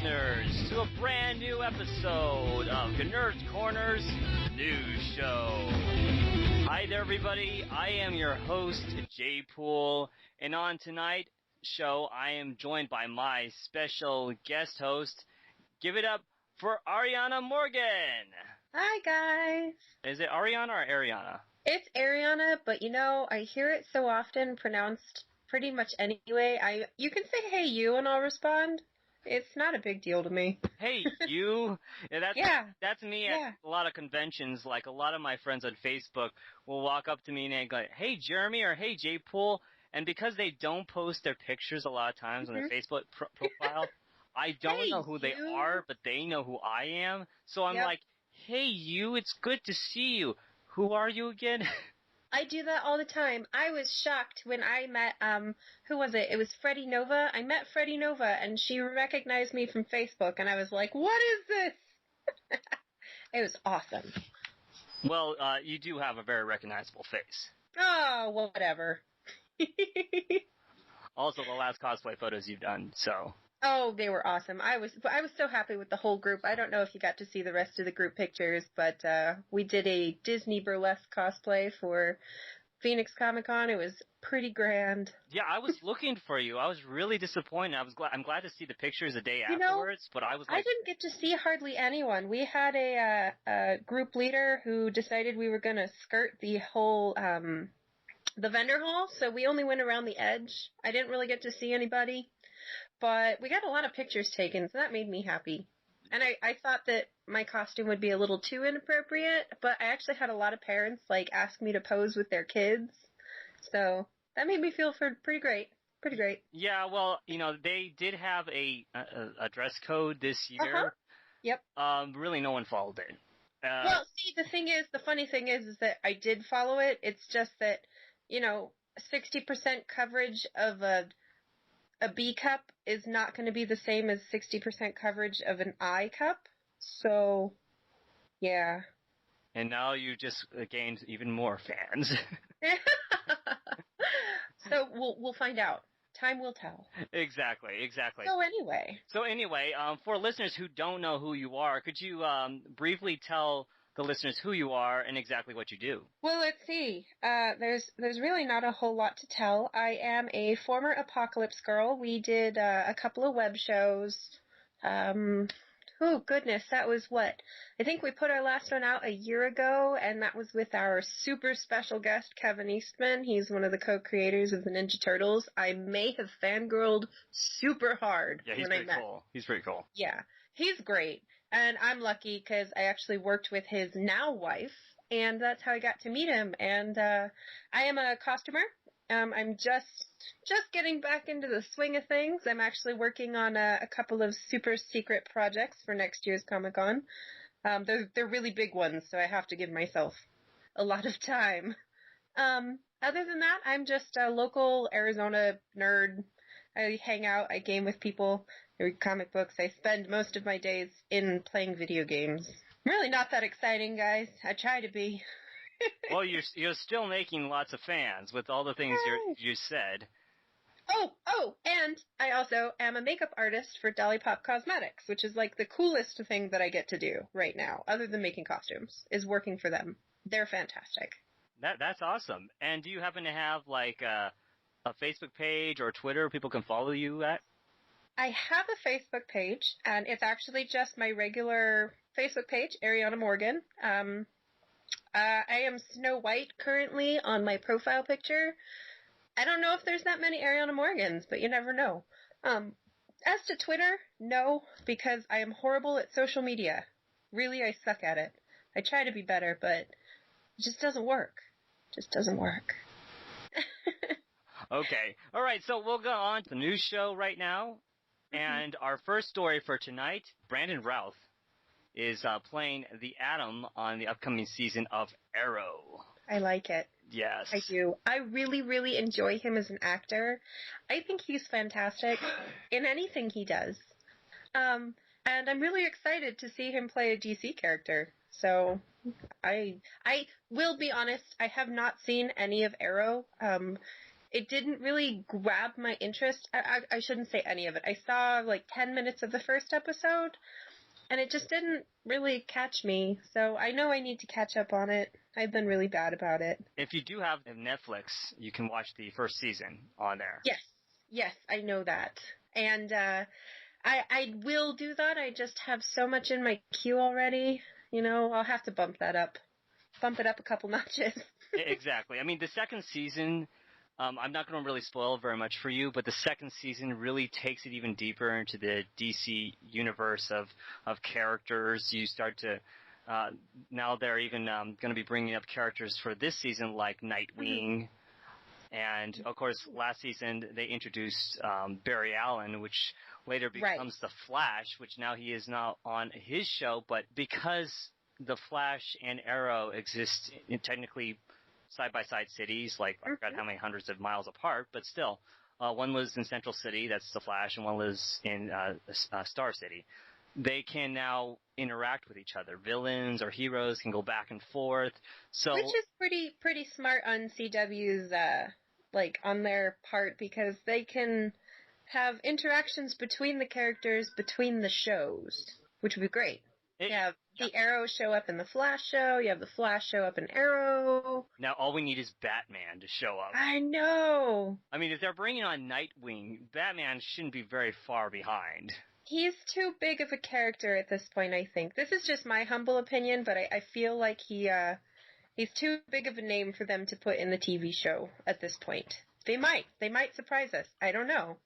listeners, to a brand new episode of Gnerd's Corner's news show. Hi there, everybody. I am your host, Jay Poole, and on tonight's show, I am joined by my special guest host. Give it up for Ariana Morgan. Hi, guys. Is it Ariana or Ariana? It's Ariana, but I hear it so often pronounced pretty much anyway. You can say "Hey, you," and I'll respond. It's not a big deal to me. Hey, you? That's me at a lot of conventions. Like, a lot of my friends on Facebook will walk up to me and go, "Hey, Jeremy," or "Hey, Jay Poole." And because they don't post their pictures a lot of times on their Facebook profile, I don't know who they are, but they know who I am. So I'm like, "Hey, you, it's good to see you. Who are you again?" I do that all the time. I was shocked when I met, who was it? It was Freddie Nova. I met Freddie Nova, and she recognized me from Facebook, and I was like, what is this? It was awesome. Well, you do have a very recognizable face. Oh, whatever. Also, the last cosplay photos you've done, so... Oh, they were awesome. I was so happy with the whole group. I don't know if you got to see the rest of the group pictures, but we did a Disney burlesque cosplay for Phoenix Comic-Con. It was pretty grand. Yeah, I was looking for you. I was really disappointed. I'm glad to see the pictures a day afterwards, but I was like... I didn't get to see hardly anyone. We had a group leader who decided we were going to skirt the whole the vendor hall, so we only went around the edge. I didn't really get to see anybody. But we got a lot of pictures taken, so that made me happy. And I thought that my costume would be a little too inappropriate, but I actually had a lot of parents, ask me to pose with their kids. So that made me feel pretty great. Pretty great. Yeah, well, they did have a dress code this year. Uh-huh. Yep. Really, no one followed it. Well, see, the funny thing is that I did follow it. It's just that, 60% coverage of a B cup is not going to be the same as 60% coverage of an I cup. So, yeah. And now you just gained even more fans. So we'll find out. Time will tell. Exactly. So anyway, for listeners who don't know who you are, could you briefly tell the listeners who you are and exactly what you do? Well, let's see. There's really not a whole lot to tell. I am a former Apocalypse girl. We did a couple of web shows. Oh, goodness, that was what? I think we put our last one out a year ago, and that was with our super special guest, Kevin Eastman. He's one of the co-creators of the Ninja Turtles. I may have fangirled super hard when I met. Yeah, he's pretty cool. He's pretty cool. Yeah, he's great. And I'm lucky because I actually worked with his now wife, and that's how I got to meet him. And I am a costumer. I'm just getting back into the swing of things. I'm actually working on a couple of super secret projects for next year's Comic-Con. They're really big ones, so I have to give myself a lot of time. Other than that, I'm just a local Arizona nerd. I hang out, I game with people, I read comic books. I spend most of my days in playing video games. Really not that exciting, guys. I try to be. Well, you're still making lots of fans with all the things you said. Oh, and I also am a makeup artist for Dolly Pop Cosmetics, which is the coolest thing that I get to do right now, other than making costumes, is working for them. They're fantastic. That's awesome. And do you happen to have a Facebook page or Twitter people can follow you at? I have a Facebook page, and it's actually just my regular Facebook page, Ariana Morgan. I am Snow White currently on my profile picture. I don't know if there's that many Ariana Morgans, but you never know. As to Twitter, no, because I am horrible at social media. Really, I suck at it. I try to be better, but it just doesn't work. Okay. All right, so we'll go on to the news show right now. And our first story for tonight, Brandon Routh is playing the Atom on the upcoming season of Arrow. I like it. Yes. I do. I really, really enjoy him as an actor. I think he's fantastic in anything he does. And I'm really excited to see him play a DC character. So I will be honest, I have not seen any of Arrow. it didn't really grab my interest. I shouldn't say any of it. I saw like 10 minutes of the first episode, and it just didn't really catch me. So I know I need to catch up on it. I've been really bad about it. If you do have Netflix, you can watch the first season on there. Yes, I know that. And I will do that. I just have so much in my queue already. You know, I'll have to bump that up. Bump it up a couple notches. Exactly. I mean, the second season, I'm not going to really spoil very much for you, but the second season really takes it even deeper into the DC universe of characters. You start to, now they're even going to be bringing up characters for this season like Nightwing. And, of course, last season they introduced Barry Allen, which later becomes the Flash, which now he is not on his show. But because the Flash and Arrow exist in technically side-by-side cities, like I forgot how many hundreds of miles apart, but still, one was in Central City, that's the Flash, and one was in Star City. They can now interact with each other. Villains or heroes can go back and forth. So, which is pretty smart on CW's, on their part, because they can have interactions between the characters between the shows, which would be great. You have the Arrow show up in the Flash show. You have the Flash show up in Arrow. Now all we need is Batman to show up. I know. I mean, if they're bringing on Nightwing, Batman shouldn't be very far behind. He's too big of a character at this point, I think. This is just my humble opinion, but I feel like he's too big of a name for them to put in the TV show at this point. They might surprise us. I don't know.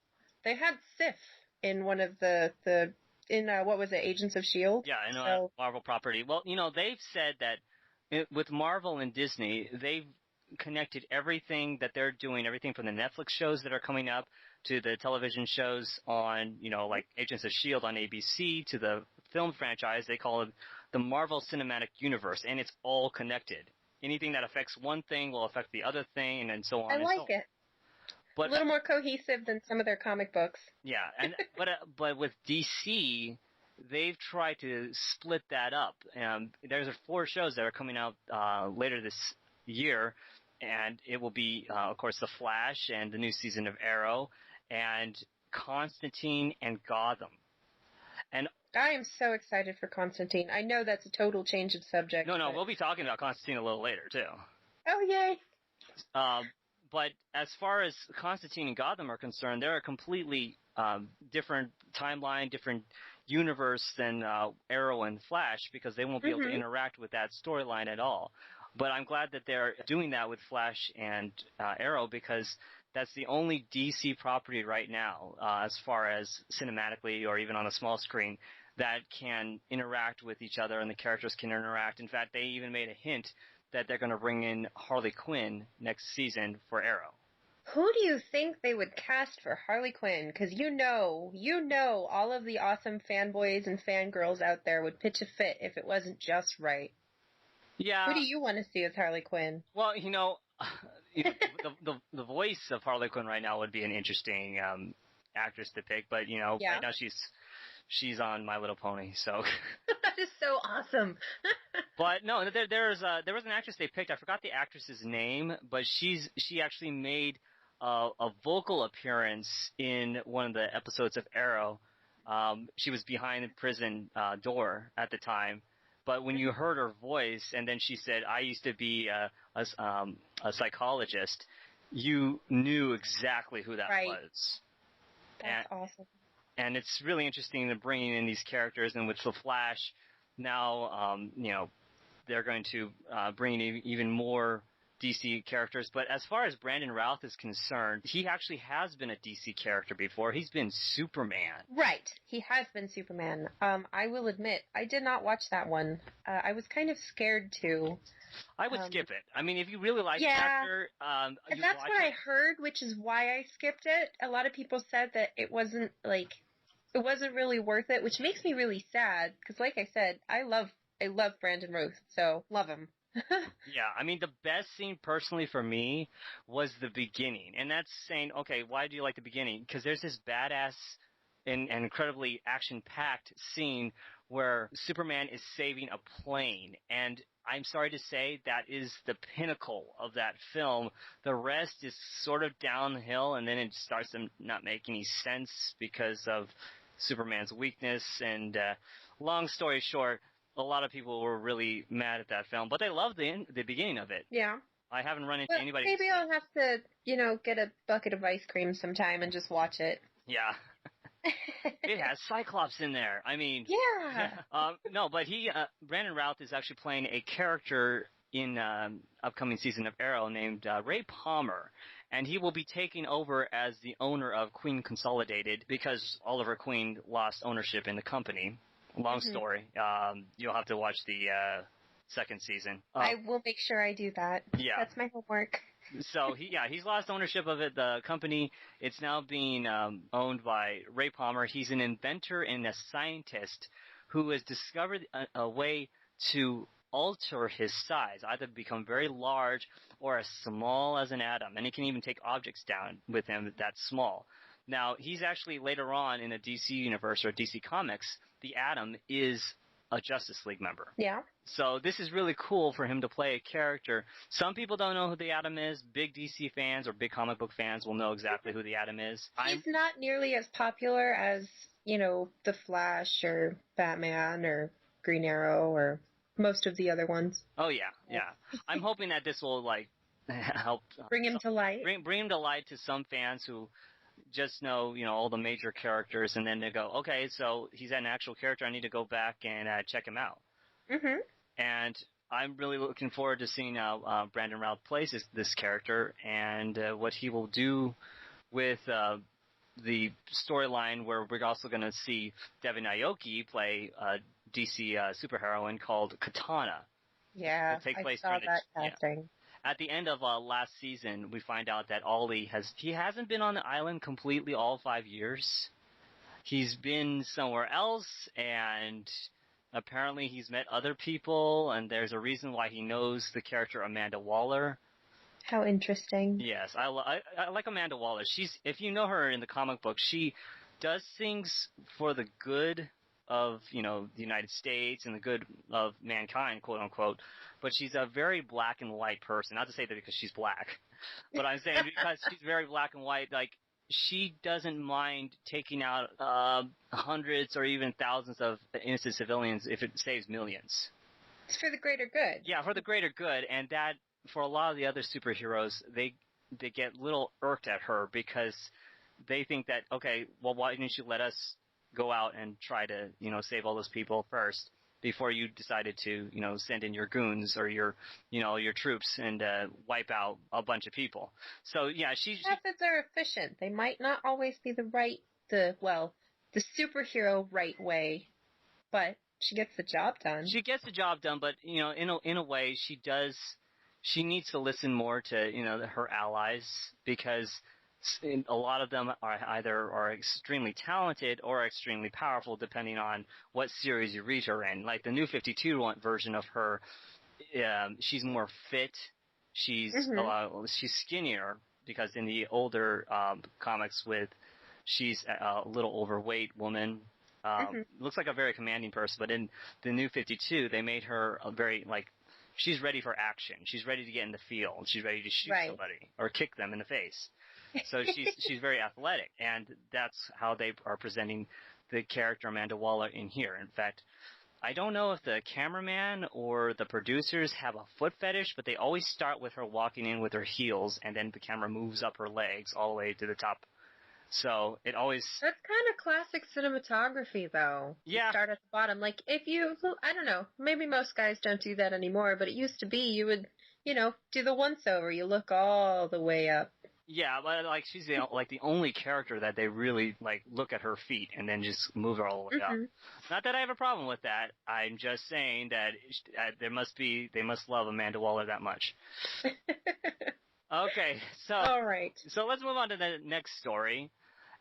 They had Sif in one of what was it, Agents of S.H.I.E.L.D.? Yeah, I know, Marvel property. Well, they've said that with Marvel and Disney, they've connected everything that they're doing, everything from the Netflix shows that are coming up to the television shows on, like Agents of S.H.I.E.L.D. on ABC, to the film franchise. They call it the Marvel Cinematic Universe, and it's all connected. Anything that affects one thing will affect the other thing, and so on. I like it. But, a little more cohesive than some of their comic books. Yeah, but with DC, they've tried to split that up. There's 4 shows that are coming out later this year, and it will be, of course, The Flash and the new season of Arrow, and Constantine and Gotham. And I am so excited for Constantine. I know that's a total change of subject. No, we'll be talking about Constantine a little later, too. Oh, yay. But as far as Constantine and Gotham are concerned, they're a completely different timeline, different universe than Arrow and Flash, because they won't be able to interact with that storyline at all. But I'm glad that they're doing that with Flash and Arrow, because that's the only DC property right now, as far as cinematically or even on a small screen, that can interact with each other and the characters can interact. In fact, they even made a hint that they're going to bring in Harley Quinn next season for Arrow. Who do you think they would cast for Harley Quinn? Because you know, all of the awesome fanboys and fangirls out there would pitch a fit if it wasn't just right. Yeah. Who do you want to see as Harley Quinn? Well, the voice of Harley Quinn right now would be an interesting actress to pick, but right now she's on My Little Pony, so. That is so awesome. But no, there was an actress they picked. I forgot the actress's name, but she actually made a vocal appearance in one of the episodes of Arrow. She was behind the prison door at the time, but when you heard her voice, and then she said, "I used to be a psychologist," you knew exactly who that was. That's awesome. And it's really interesting to bringing in these characters, and with the Flash, now, they're going to bring in even more DC characters. But as far as Brandon Routh is concerned, he actually has been a DC character before. He's been Superman. Right. He has been Superman. I will admit, I did not watch that one. I was kind of scared to. I would skip it. I mean, if you really like the actor, that's what I heard, which is why I skipped it. A lot of people said that it wasn't really worth it, which makes me really sad, because like I said, I love Brandon Routh, so love him. Yeah, I mean, the best scene personally for me was the beginning, and that's saying, okay, why do you like the beginning? Because there's this badass an incredibly action-packed scene where Superman is saving a plane. And I'm sorry to say that is the pinnacle of that film. The rest is sort of downhill, and then it starts to not make any sense because of Superman's weakness. And long story short, a lot of people were really mad at that film, but they loved the beginning of it. Yeah. I haven't run into anybody. Maybe I'll have to, get a bucket of ice cream sometime and just watch it. Yeah. It has Cyclops in there. I mean, yeah. No, but Brandon Routh is actually playing a character in upcoming season of Arrow named Ray Palmer, and he will be taking over as the owner of Queen Consolidated because Oliver Queen lost ownership in the company. Long story. You'll have to watch the second season. I will make sure I do that. Yeah. That's my homework. So he's lost ownership of it. The company, it's now being owned by Ray Palmer. He's an inventor and a scientist who has discovered a way to alter his size, either become very large or as small as an atom. And he can even take objects down with him that small. Now, he's actually later on in a DC universe or DC Comics, the Atom is a Justice League member. Yeah. So this is really cool for him to play a character. Some people don't know who the Atom is. Big DC fans or big comic book fans will know exactly who the Atom is. He's not nearly as popular as, The Flash or Batman or Green Arrow or most of the other ones. Oh, yeah, yeah. I'm hoping that this will, help. Bring him to light. Bring him to light to some fans who just know, all the major characters, and then they go, okay, so he's an actual character. I need to go back and check him out. Mm-hmm. And I'm really looking forward to seeing how Brandon Routh plays this character and what he will do with the storyline where we're also going to see Devin Aoki play a DC superheroine called Katana. Yeah, I saw that casting. Yeah. At the end of last season, we find out that Ollie hasn't been on the island completely all 5 years. He's been somewhere else, and apparently he's met other people, and there's a reason why he knows the character Amanda Waller. How interesting. Yes, I like Amanda Waller. If you know her in the comic book, she does things for the good of, the United States and the good of mankind, quote unquote. But she's a very black and white person. Not to say that because she's black, but I'm saying because she's very black and white. Like, she doesn't mind taking out hundreds or even thousands of innocent civilians if it saves millions. It's for the greater good. Yeah, for the greater good. And that, for a lot of the other superheroes, they get a little irked at her because they think that, okay, well, why didn't you let us go out and try to, save all those people first before you decided to, send in your goons or your troops and wipe out a bunch of people. So, yeah, methods are efficient. They might not always be the superhero right way, but she gets the job done. She gets the job done, but, in a way, she needs to listen more to, her allies because a lot of them are extremely talented or extremely powerful, depending on what series you read her in. Like the New 52 version of her, she's more fit. She's she's skinnier because in the older comics, she's a little overweight woman. Looks like a very commanding person, but in the New 52, they made her a very she's ready for action. She's ready to get in the field. She's ready to shoot somebody or kick them in the face. So she's very athletic, and that's how they are presenting the character Amanda Waller in here. In fact, I don't know if the cameraman or the producers have a foot fetish, but they always start with her walking in with her heels, and then the camera moves up her legs all the way to the top. So it always... That's kind of classic cinematography, though. Yeah. You start at the bottom. Like, I don't know, maybe most guys don't do that anymore, but it used to be you would, do the once-over. You look all the way up. Yeah, but she's the only character that they really look at her feet and then just move her all the way up. Not that I have a problem with that. I'm just saying that they must love Amanda Waller that much. Okay, so all right. So let's move on to the next story,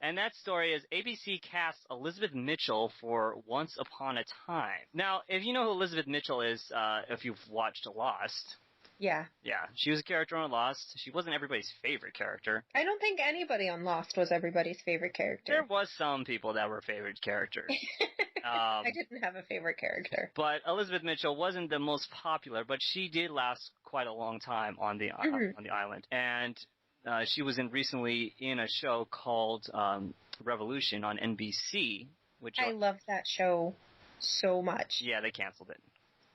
and that story is ABC casts Elizabeth Mitchell for Once Upon a Time. Now, if you know who Elizabeth Mitchell is, if you've watched Lost. Yeah. Yeah, she was a character on Lost. She wasn't everybody's favorite character. I don't think anybody on Lost was everybody's favorite character. There was some people that were favorite characters. I didn't have a favorite character. But Elizabeth Mitchell wasn't the most popular, but she did last quite a long time on the island. And she was recently in a show called Revolution on NBC. I love that show so much. Yeah, they canceled it.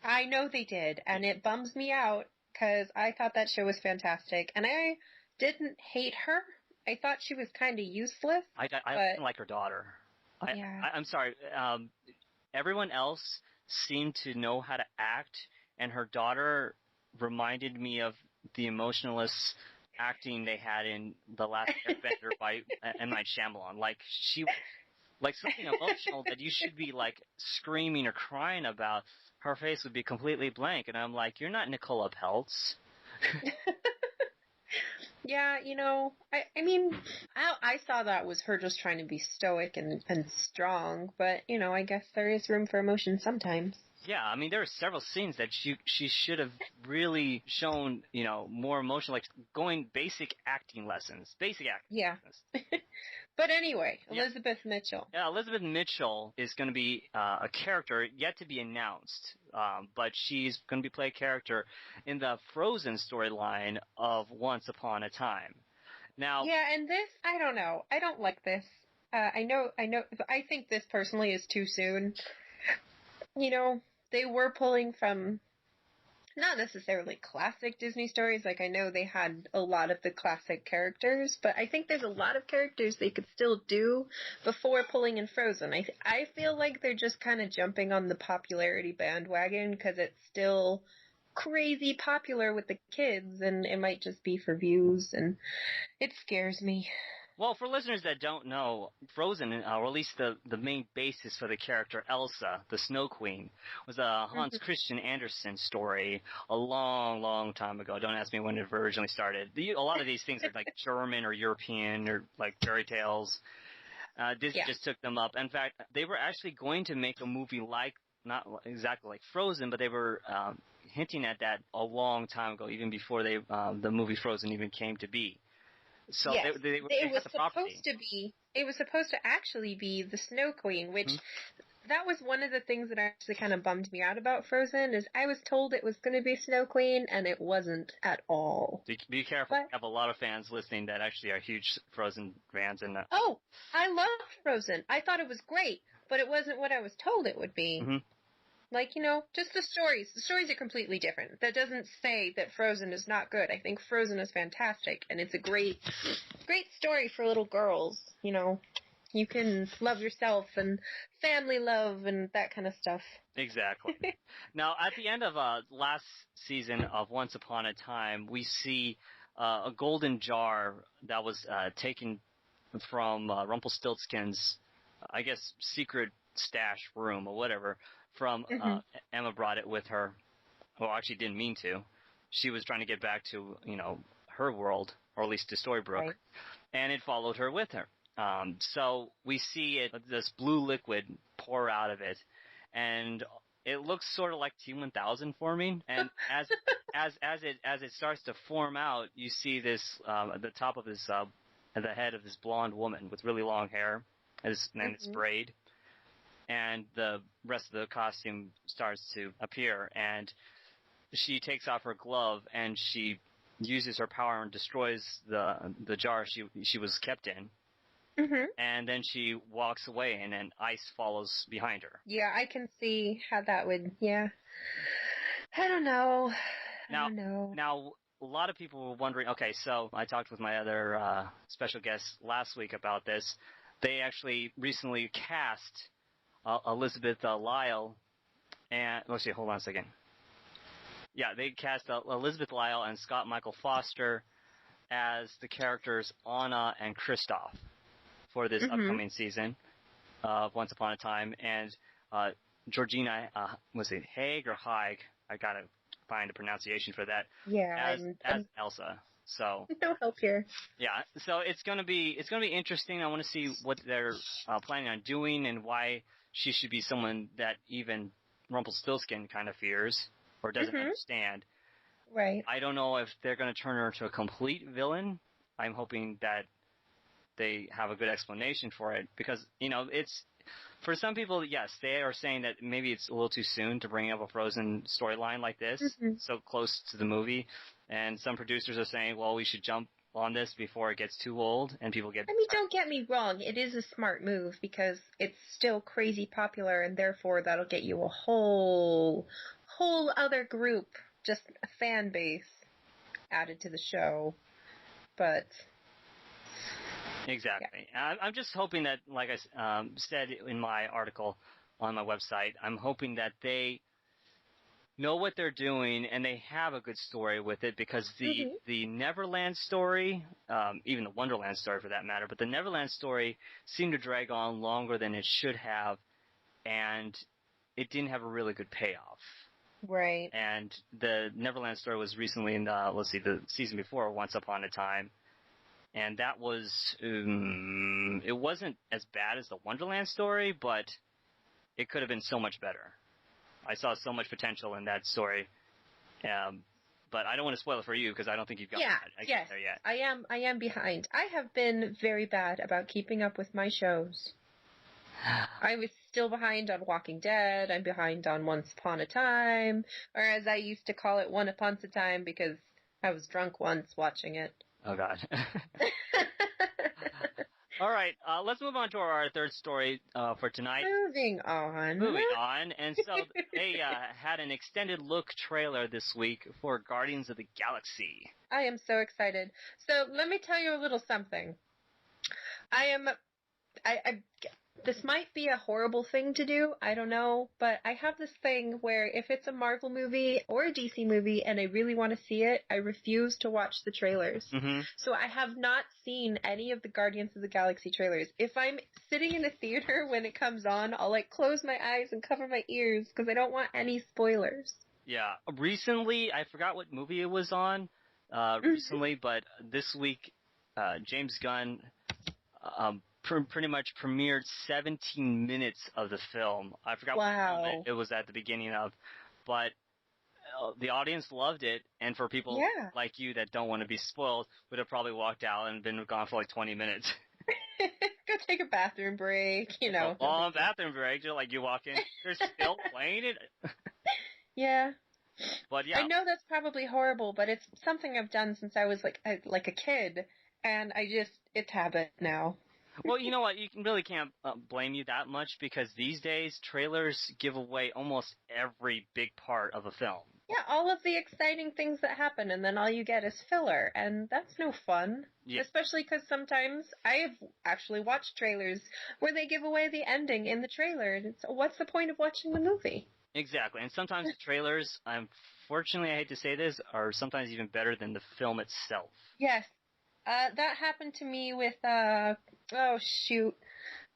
I know they did, and it bums me out because I thought that show was fantastic. And I didn't hate her. I thought she was kind of useless. I didn't like her daughter. I'm sorry. Everyone else seemed to know how to act, and her daughter reminded me of the emotionless acting they had in The Last Airbender by M. Night Shyamalan. Like something emotional that you should be like screaming or crying about. Her face would be completely blank, and I'm like, you're not Nicola Peltz. Yeah, I mean, I saw that was her just trying to be stoic and strong, but, I guess there is room for emotion sometimes. Yeah, I mean, there are several scenes that she should have really shown, more emotion, like going basic acting lessons. Yeah. But anyway, Elizabeth Mitchell. Yeah, Elizabeth Mitchell is going to be a character yet to be announced, but she's going to play a character in the Frozen storyline of Once Upon a Time. Now, yeah, and this, I don't know. I don't like this. I know. I think this personally is too soon. They were pulling from not necessarily classic Disney stories. Like, I know they had a lot of the classic characters, but I think there's a lot of characters they could still do before pulling in Frozen. I feel like they're just kind of jumping on the popularity bandwagon because it's still crazy popular with the kids, and it might just be for views, and it scares me. Well, for listeners that don't know, Frozen, or at least the main basis for the character Elsa, the Snow Queen, was a Hans Christian Andersen story a long, long time ago. Don't ask me when it originally started. A lot of these things are like German or European or like fairy tales. Disney just took them up. In fact, they were actually going to make a movie not exactly like Frozen, but they were hinting at that a long time ago, even before the movie Frozen even came to be. So yes, it was supposed to actually be the Snow Queen, which that was one of the things that actually kind of bummed me out about Frozen, is I was told it was going to be Snow Queen, and it wasn't at all. Be careful. We have a lot of fans listening that actually are huge Frozen fans. Oh, I love Frozen. I thought it was great, but it wasn't what I was told it would be. Mm-hmm. Like, just the stories. The stories are completely different. That doesn't say that Frozen is not good. I think Frozen is fantastic, and it's a great story for little girls. You can love yourself and family love and that kind of stuff. Exactly. Now, at the end of last season of Once Upon a Time, we see a golden jar that was taken from Rumpelstiltskin's, I guess, secret stash room or whatever. Emma brought it with her. Well, actually didn't mean to. She was trying to get back to, her world, or at least to Storybrooke, right. And it followed her with her. So we see this blue liquid pour out of it, and it looks sort of like T-1000 forming. And as it starts to form out, you see this at the top of this at the head of this blonde woman with really long hair, and it's braid. And the rest of the costume starts to appear, and she takes off her glove, and she uses her power and destroys the jar she was kept in. Mm-hmm. And then she walks away, and then ice follows behind her. Yeah, I can see how that would, I don't know. Now, a lot of people were wondering, okay, so I talked with my other special guest last week about this. They actually recently cast Elizabeth Lyle, and let's see, hold on a second. Yeah, they cast Elizabeth Lyle and Scott Michael Foster as the characters Anna and Kristoff for this upcoming season of Once Upon a Time, and Georgina, was it Haig or Haig? I gotta find a pronunciation for that. Yeah, as Elsa. So no help here. Yeah, so it's gonna be interesting. I want to see what they're planning on doing and why she should be someone that even Rumpelstiltskin kind of fears or doesn't understand. Right. I don't know if they're going to turn her into a complete villain. I'm hoping that they have a good explanation for it because, it's for some people, yes, they are saying that maybe it's a little too soon to bring up a Frozen storyline like this, so close to the movie. And some producers are saying, well, we should jump on this before it gets too old and people get... I mean, don't get me wrong. It is a smart move because it's still crazy popular and therefore that'll get you a whole other group, just a fan base added to the show. But... Exactly. Yeah. I'm just hoping that, like I said in my article on my website, I'm hoping that they know what they're doing and they have a good story with it because the Neverland story, even the Wonderland story for that matter, but the Neverland story seemed to drag on longer than it should have, and it didn't have a really good payoff. Right. And the Neverland story was recently in the season before, Once Upon a Time. And that was, it wasn't as bad as the Wonderland story, but it could have been so much better. I saw so much potential in that story. But I don't want to spoil it for you because I don't think you've gotten there yet. I am behind. I have been very bad about keeping up with my shows. I was still behind on Walking Dead. I'm behind on Once Upon a Time, or as I used to call it, One Upon a Time because I was drunk once watching it. Oh, God. All right, let's move on to our third story for tonight. Moving on. And so they had an extended look trailer this week for Guardians of the Galaxy. I am so excited. So let me tell you a little something. This might be a horrible thing to do, I don't know, but I have this thing where if it's a Marvel movie or a DC movie and I really want to see it, I refuse to watch the trailers. So I have not seen any of the Guardians of the Galaxy trailers. If I'm sitting in a theater when it comes on, I'll close my eyes and cover my ears because I don't want any spoilers. Yeah, recently, I forgot what movie it was on recently, but this week, James Gunn pretty much premiered 17 minutes of the film. I forgot what it was at the beginning of, but the audience loved it, and for people like you that don't want to be spoiled, would have probably walked out and been gone for 20 minutes. Go take a bathroom break, A long bathroom break, you walk in, they're still playing it. Yeah. But yeah. I know that's probably horrible, but it's something I've done since I was like a kid, and it's habit now. Well, you know what? You really can't blame you that much because these days trailers give away almost every big part of a film. Yeah, all of the exciting things that happen, and then all you get is filler, and that's no fun. Yeah. Especially because sometimes I have actually watched trailers where they give away the ending in the trailer, and what's the point of watching the movie? Exactly, and sometimes the trailers, unfortunately, I hate to say this, are sometimes even better than the film itself. Yes. That happened to me with, oh shoot,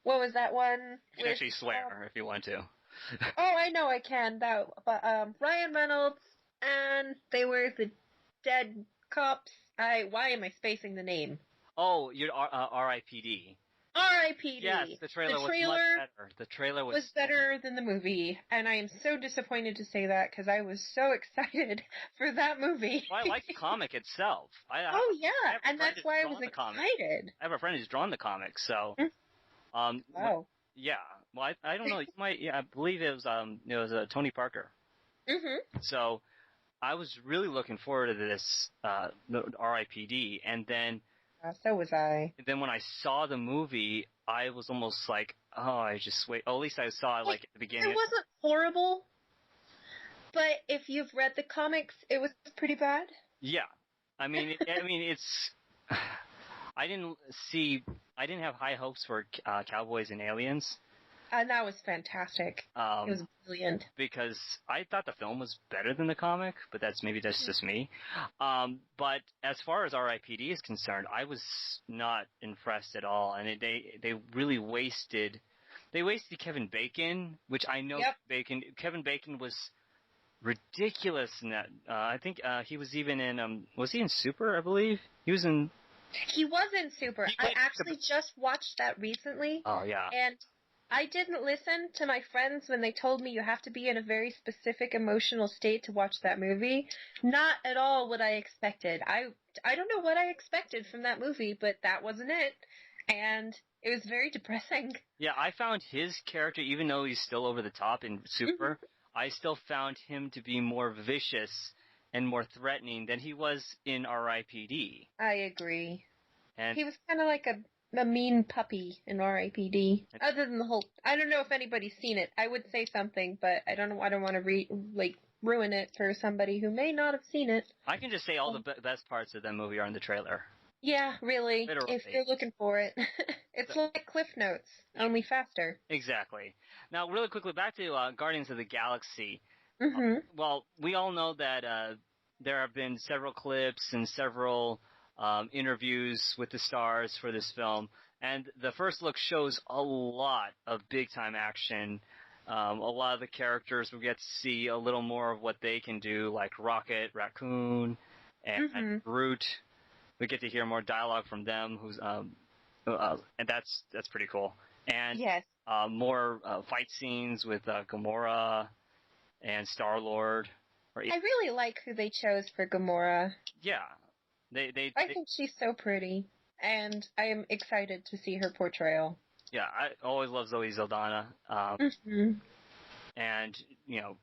what was that one? You can actually swear if you want to. Oh, I know I can, but Ryan Reynolds, and they were the dead cops. Why am I spacing the name? Oh, you're R.I.P.D. R.I.P.D. Yes, the trailer was much better. The trailer was better than the movie, and I am so disappointed to say that because I was so excited for that movie. Well, I like the comic itself. And that's why I was excited. I have a friend who's drawn the comic, so. Wow. Yeah. Well, I don't know. You might. Yeah, I believe it was Tony Parker. So, I was really looking forward to this R.I.P.D. and then. So was I. Then when I saw the movie, I was almost like, oh, I just wait. Oh, at least I saw it at the beginning. It wasn't horrible, but if you've read the comics, it was pretty bad. Yeah, I mean, it's. I didn't have high hopes for Cowboys and Aliens. That was fantastic. It was brilliant. Because I thought the film was better than the comic, but that's just me. But as far as R.I.P.D. is concerned, I was not impressed at all, and they really wasted Kevin Bacon, which I know Kevin Bacon was ridiculous in that. I think he was even in was he in Super? I believe he was in. He was in Super. I actually just watched that recently. Oh yeah. And I didn't listen to my friends when they told me you have to be in a very specific emotional state to watch that movie. Not at all what I expected. I don't know what I expected from that movie, but that wasn't it. And it was very depressing. Yeah, I found his character, even though he's still over the top in Super, I still found him to be more vicious and more threatening than he was in R.I.P.D. I agree. And he was kind of like a mean puppy in R.I.P.D. Other than the whole, I don't know if anybody's seen it. I would say something, but I don't know. I don't want to ruin it for somebody who may not have seen it. I can just say all the best parts of that movie are in the trailer. Yeah, really. Literally. If you're looking for it, it's like Cliff Notes, only faster. Exactly. Now, really quickly, back to Guardians of the Galaxy. Well, we all know that there have been several clips and several interviews with the stars for this film, and the first look shows a lot of big-time action. A lot of the characters, we get to see a little more of what they can do, like Rocket, Raccoon, and Groot. We get to hear more dialogue from them, and that's pretty cool. And yes. More fight scenes with Gamora and Star-Lord. I really like who they chose for Gamora. Yeah. I think she's so pretty, and I am excited to see her portrayal. Yeah, I always love Zoe Saldana. And,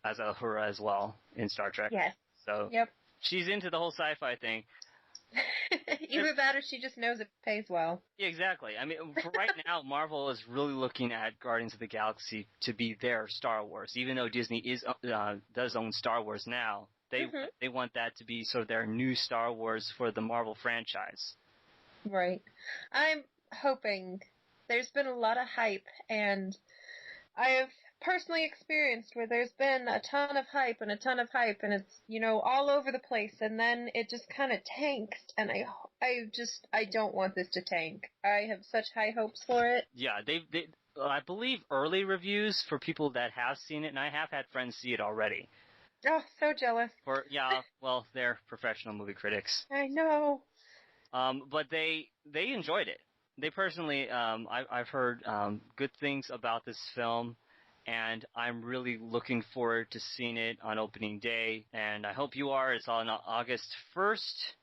as Uhura as well in Star Trek. Yes. So she's into the whole sci-fi thing. Either that or she just knows it pays well. Yeah, exactly. I mean, for right now, Marvel is really looking at Guardians of the Galaxy to be their Star Wars. Even though Disney does own Star Wars now, they want that to be sort of their new Star Wars for the Marvel franchise. Right. I'm hoping. There's been a lot of hype, and I have personally experienced where there's been a ton of hype, and it's, all over the place, and then it just kind of tanks, and I don't want this to tank. I have such high hopes for it. Yeah, I believe early reviews for people that have seen it, and I have had friends see it already. Oh, so jealous. Well, they're professional movie critics. I know. But they enjoyed it. They personally, I've heard good things about this film, and I'm really looking forward to seeing it on opening day, and I hope you are. It's on August 1st.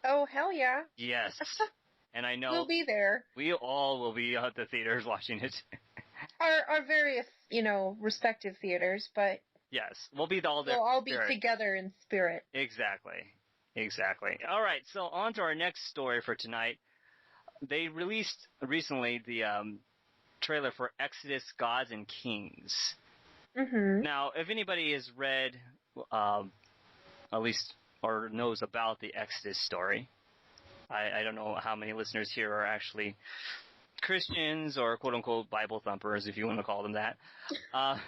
Oh, hell yeah. Yes. And I know we'll be there. We all will be at the theaters watching it. Our various, respective theaters, but... Yes, we'll be all there. We'll all be together in spirit. Exactly. All right, so on to our next story for tonight. They released recently the trailer for Exodus, Gods and Kings. Now, if anybody has read, at least, or knows about the Exodus story, I don't know how many listeners here are actually Christians or quote-unquote Bible thumpers, if you want to call them that. I'm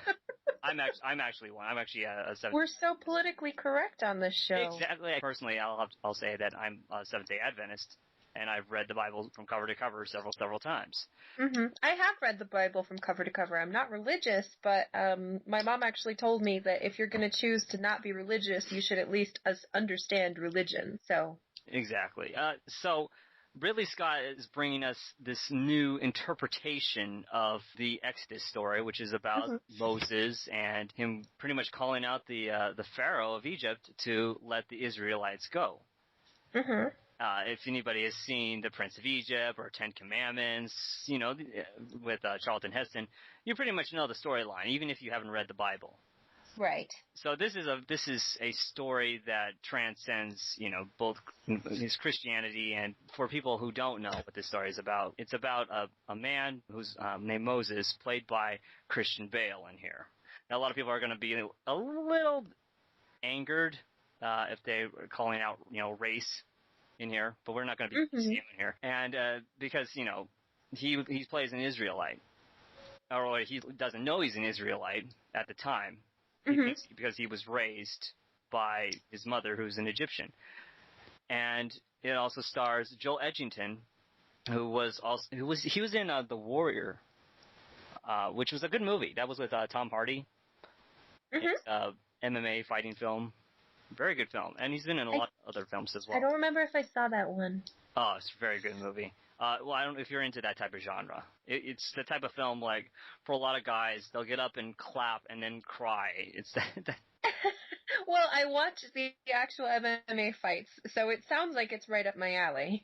actually one. I'm actually a Seventh. We're so politically correct on this show. Exactly. Personally, I'll say that I'm a Seventh-day Adventist, and I've read the Bible from cover to cover several times. I have read the Bible from cover to cover. I'm not religious, but my mom actually told me that if you're going to choose to not be religious, you should at least understand religion. So exactly. So Ridley Scott is bringing us this new interpretation of the Exodus story, which is about Moses and him pretty much calling out the Pharaoh of Egypt to let the Israelites go. If anybody has seen The Prince of Egypt or Ten Commandments, with Charlton Heston, you pretty much know the storyline, even if you haven't read the Bible. Right. So this is a story that transcends, both his Christianity, and for people who don't know what this story is about, it's about a man who's named Moses, played by Christian Bale in here. Now, a lot of people are going to be a little angered if they're calling out, race in here, but we're not going to be seeing him in here. And because, he plays an Israelite, or he doesn't know he's an Israelite at the time. Because he was raised by his mother, who's an Egyptian. And it also stars Joel Edgerton, he was in The Warrior, which was a good movie. That was with Tom Hardy. It's MMA fighting film. Very good film. And he's been in a lot of other films as well. I don't remember if I saw that one. Oh, it's a very good movie. Well, I don't know if you're into that type of genre. It's the type of film, like, for a lot of guys, they'll get up and clap and then cry. It's that. Well, I watch the actual MMA fights, so it sounds like it's right up my alley.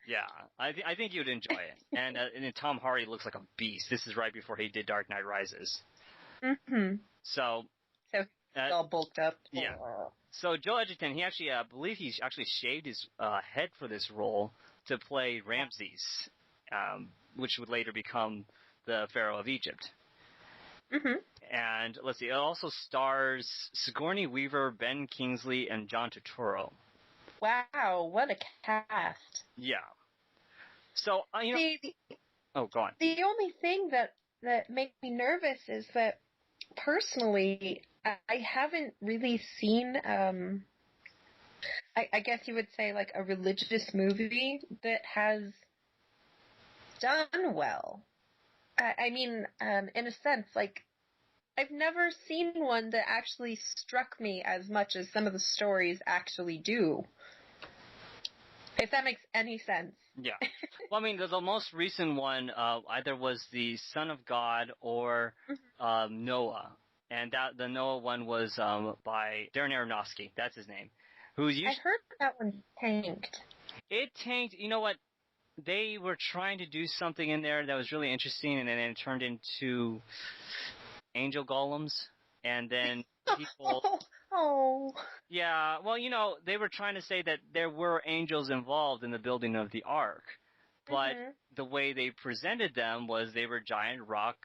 Yeah, I think you'd enjoy it. And Tom Hardy looks like a beast. This is right before he did Dark Knight Rises. Mm-hmm. So he's all bulked up. Yeah. So Joe Edgerton, he actually, I believe he actually shaved his head for this role to play Ramses, which would later become the Pharaoh of Egypt. Mm-hmm. And let's see, it also stars Sigourney Weaver, Ben Kingsley, and John Turturro. Wow, what a cast! Yeah. So oh, go on. The only thing that makes me nervous is that personally, I haven't really seen. I guess you would say like a religious movie that has done well. I mean, in a sense, like, I've never seen one that actually struck me as much as some of the stories actually do. If that makes any sense. Yeah. Well, I mean, the most recent one either was the Son of God or Noah. And the Noah one was by Darren Aronofsky. That's his name. I heard that one tanked. It tanked. You know what? They were trying to do something in there that was really interesting, and then it turned into angel golems. And then people... Oh. Yeah, well, they were trying to say that there were angels involved in the building of the ark. But the way they presented them was they were giant rock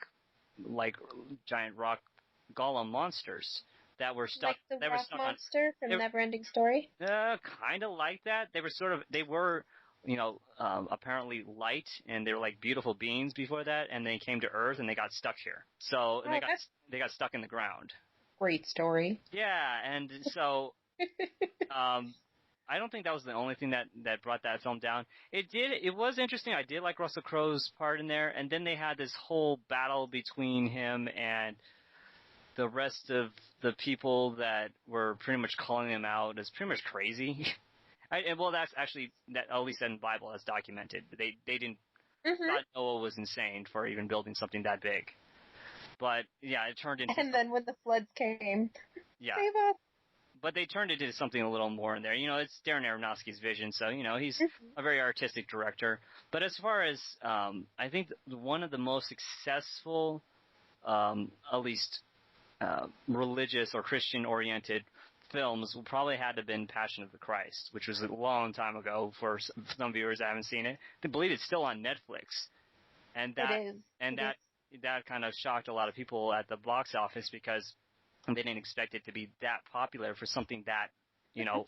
golem monsters that were stuck. Like the rock monster from Neverending Story? Kind of like that. They were apparently light, and they were like beautiful beings before that, and they came to Earth and they got stuck here. So they got stuck in the ground. Great story. Yeah, and so I don't think that was the only thing that brought that film down. It was interesting. I did like Russell Crowe's part in there, and then they had this whole battle between him and the rest of the people that were pretty much calling him out as pretty much crazy. That's actually, at least in the Bible, that's documented. They didn't thought Noah was insane for even building something that big. But yeah, it turned into. And then when the floods came, yeah. Save us. But they turned it into something a little more in there. It's Darren Aronofsky's vision, so he's a very artistic director. But as far as I think one of the most successful, at least religious or Christian-oriented films probably had to have been Passion of the Christ, which was a long time ago for some viewers that haven't seen it. I believe it's still on Netflix, and that kind of shocked a lot of people at the box office because they didn't expect it to be that popular for something that,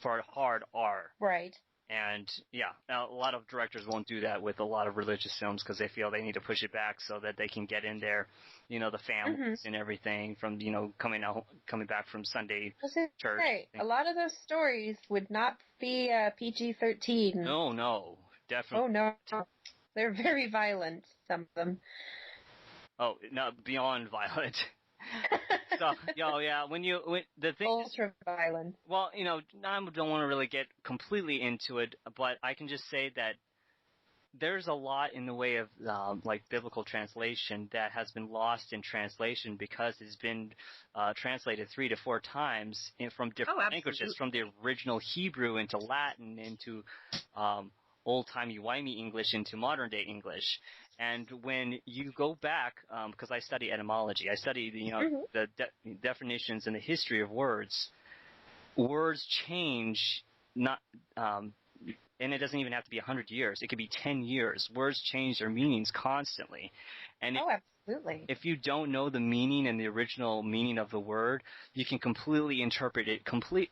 for a hard R. Right. And yeah, a lot of directors won't do that with a lot of religious films because they feel they need to push it back so that they can get in there, the families and everything from, coming back from Sunday church. Hey, a lot of those stories would not be PG-13. No, definitely. Oh no, they're very violent. Some of them. Oh no, beyond violent. So, yeah, the thing ultra violent. Well, I don't want to really get completely into it, but I can just say that there's a lot in the way of biblical translation that has been lost in translation because it's been translated 3 to 4 times from different languages, from the original Hebrew into Latin into old-timey-wimey English into modern-day English. And when you go back, because I study etymology, I study the definitions and the history of words. Words change, and it doesn't even have to be 100 years. It could be 10 years. Words change their meanings constantly. And absolutely. If you don't know the meaning and the original meaning of the word, you can completely interpret it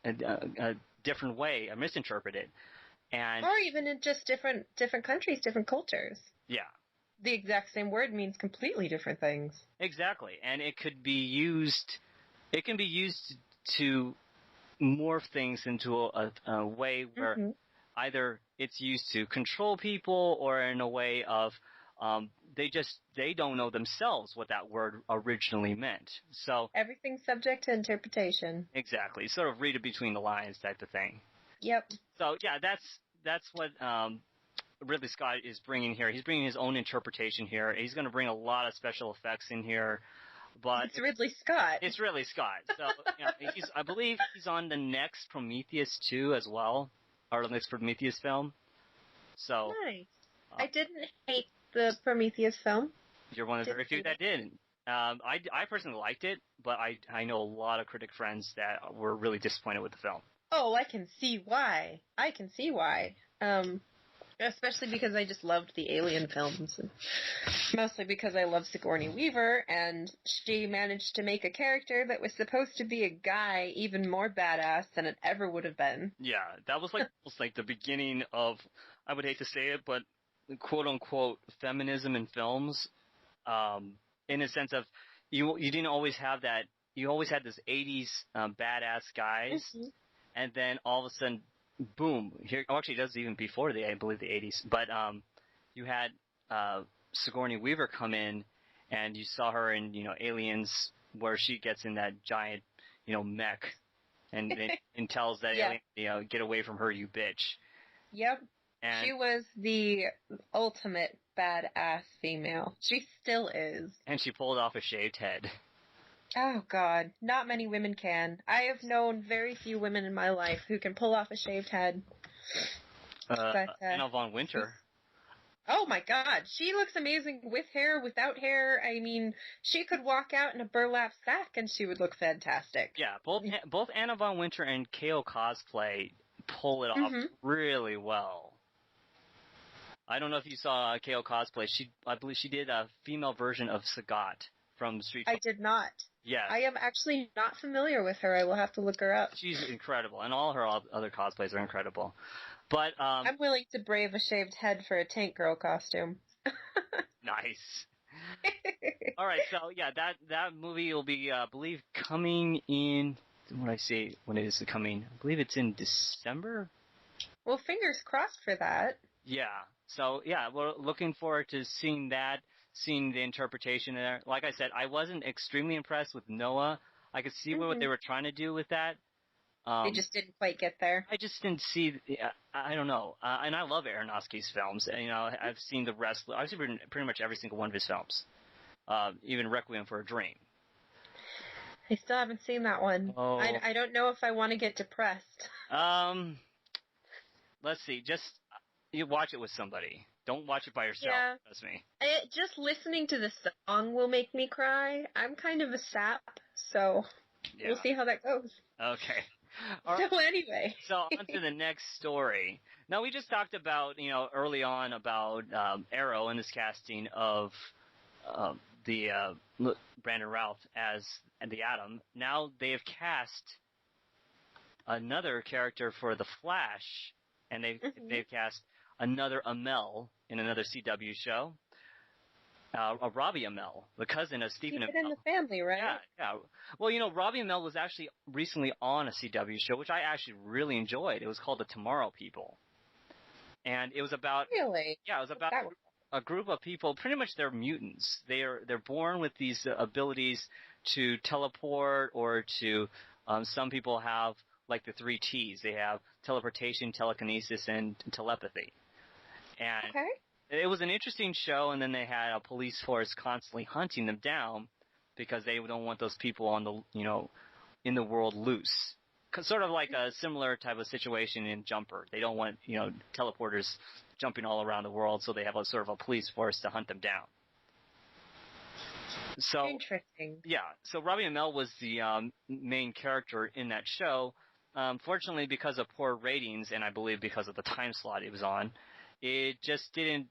a different way, or misinterpret it. Or even in just different countries, different cultures. Yeah. The exact same word means completely different things. Exactly, and it can be used to morph things into a way where either it's used to control people or in a way of they don't know themselves what that word originally meant. So everything's subject to interpretation. Exactly, sort of read it between the lines type of thing. Yep. So yeah, that's what Ridley Scott is bringing here. He's bringing his own interpretation here. He's going to bring a lot of special effects in here. But it's Ridley Scott. It's Ridley Scott. So I believe he's on the next Prometheus 2 as well, or the next Prometheus film. So nice. I didn't hate the Prometheus film. You're one of the very few that didn't. I personally liked it, but I know a lot of critic friends that were really disappointed with the film. Oh, I can see why. Especially because I just loved the Alien films. And mostly because I love Sigourney Weaver, and she managed to make a character that was supposed to be a guy even more badass than it ever would have been. Yeah, that was almost like the beginning of, I would hate to say it, but quote-unquote feminism in films, in a sense of you didn't always have that. You always had this 80s badass guys, and then all of a sudden, boom! Here, actually, it does even before I believe the 80s. But you had Sigourney Weaver come in, and you saw her in Aliens, where she gets in that giant mech, and tells that alien, get away from her, you bitch. Yep. And she was the ultimate badass female. She still is. And she pulled off a shaved head. Oh, God. Not many women can. I have known very few women in my life who can pull off a shaved head. Anna von Winter. Oh, my God. She looks amazing with hair, without hair. I mean, she could walk out in a burlap sack and she would look fantastic. Yeah, both Anna von Winter and KO Cosplay pull it off really well. I don't know if you saw KO Cosplay. I believe she did a female version of Sagat from Street Fighter. I did not. Yeah. I am actually not familiar with her. I will have to look her up. She's incredible, and all her other cosplays are incredible. But I'm willing to brave a shaved head for a tank girl costume. Nice. All right, so yeah, that movie will be, I believe, coming in. What did I say? When is it coming? I believe it's in December. Well, fingers crossed for that. Yeah. So yeah, we're looking forward to seeing that. Seeing the interpretation there. Like I said, I wasn't extremely impressed with Noah. I could see what they were trying to do with that. They just didn't quite get there. I just didn't see. I don't know. And I love Aronofsky's films. I've seen The Wrestler. I've seen pretty much every single one of his films. Even Requiem for a Dream. I still haven't seen that one. Oh. I don't know if I want to get depressed. Let's see. Just you watch it with somebody. Don't watch it by yourself. Yeah. That's me. Just listening to the song will make me cry. I'm kind of a sap, so we'll see how that goes. Okay. All right. So anyway. So on to the next story. Now, we just talked about, early on about Arrow and this casting of the Brandon Routh as the Atom. Now they have cast another character for The Flash, and they've cast another Amell in another CW show. Robbie Amell, the cousin of Stephen Amell. Keep it in the family, right? Yeah. Well, Robbie Amell was actually recently on a CW show, which I actually really enjoyed. It was called The Tomorrow People. And it was about... Really? Yeah, it was about a group of people. Pretty much they're mutants. They're born with these abilities to teleport or to... some people have, like, the 3 Ts. They have teleportation, telekinesis, and telepathy. And it was an interesting show, and then they had a police force constantly hunting them down because they don't want those people on the, in the world loose. Sort of like a similar type of situation in Jumper. They don't want, teleporters jumping all around the world, so they have a sort of a police force to hunt them down. So interesting. Yeah. So Robbie Amell was the main character in that show. Fortunately, because of poor ratings, and I believe because of the time slot it was on, it just didn't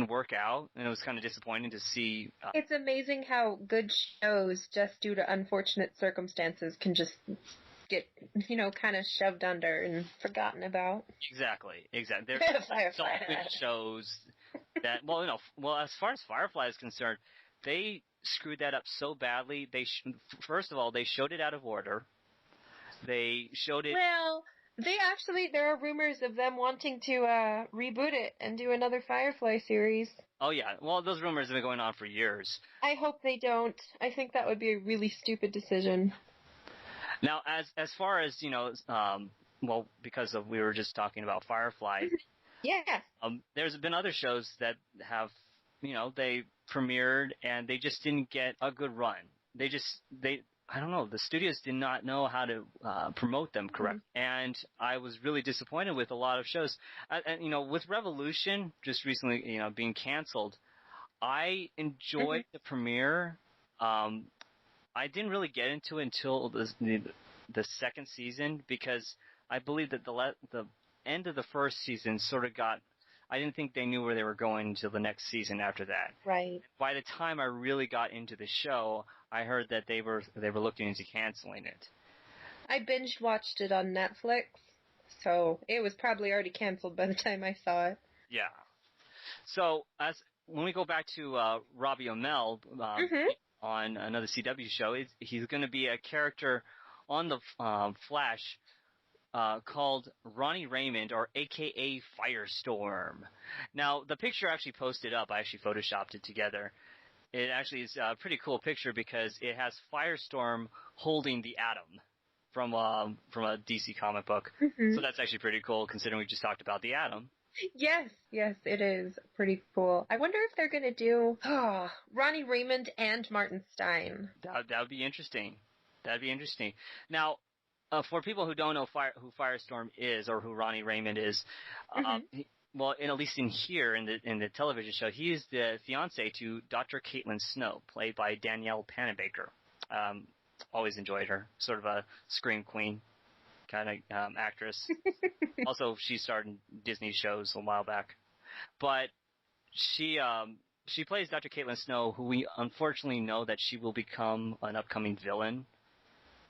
work out, and it was kind of disappointing to see. It's amazing how good shows, just due to unfortunate circumstances, can just get, kind of shoved under and forgotten about. Exactly. There's so good shows that, as far as Firefly is concerned, they screwed that up so badly. First of all, they showed it out of order. They showed it... Well, there are rumors of them wanting to reboot it and do another Firefly series. Oh, yeah. Well, those rumors have been going on for years. I hope they don't. I think that would be a really stupid decision. Now, as far as, because we were just talking about Firefly, Yeah. There's been other shows that have, they premiered and they just didn't get a good run. I don't know, the studios did not know how to promote them correctly. And I was really disappointed with a lot of shows. And with Revolution just recently, being canceled, I enjoyed the premiere. I didn't really get into it until the second season, because I believe that the end of the first season sort of I didn't think they knew where they were going until the next season after that. Right. By the time I really got into the show, I heard that they were looking into canceling it. I binge watched it on Netflix, so it was probably already canceled by the time I saw it. Yeah. So when we go back to Robbie Amell on another CW show, he's going to be a character on the Flash called Ronnie Raymond, or AKA Firestorm. Now, the picture actually posted up, I actually photoshopped it together. It actually is a pretty cool picture because it has Firestorm holding the Atom from a DC comic book. So that's actually pretty cool, considering we just talked about the Atom. Yes, it is pretty cool. I wonder if they're going to do Ronnie Raymond and Martin Stein. That would be interesting. That'd be interesting. Now, for people who don't know who Firestorm is, or who Ronnie Raymond is, at least in the television show, he is the fiance to Dr. Caitlin Snow, played by Danielle Panabaker. Always enjoyed her, sort of a scream queen kind of actress. Also, she starred in Disney shows a while back, but she plays Dr. Caitlin Snow, who we unfortunately know that she will become an upcoming villain,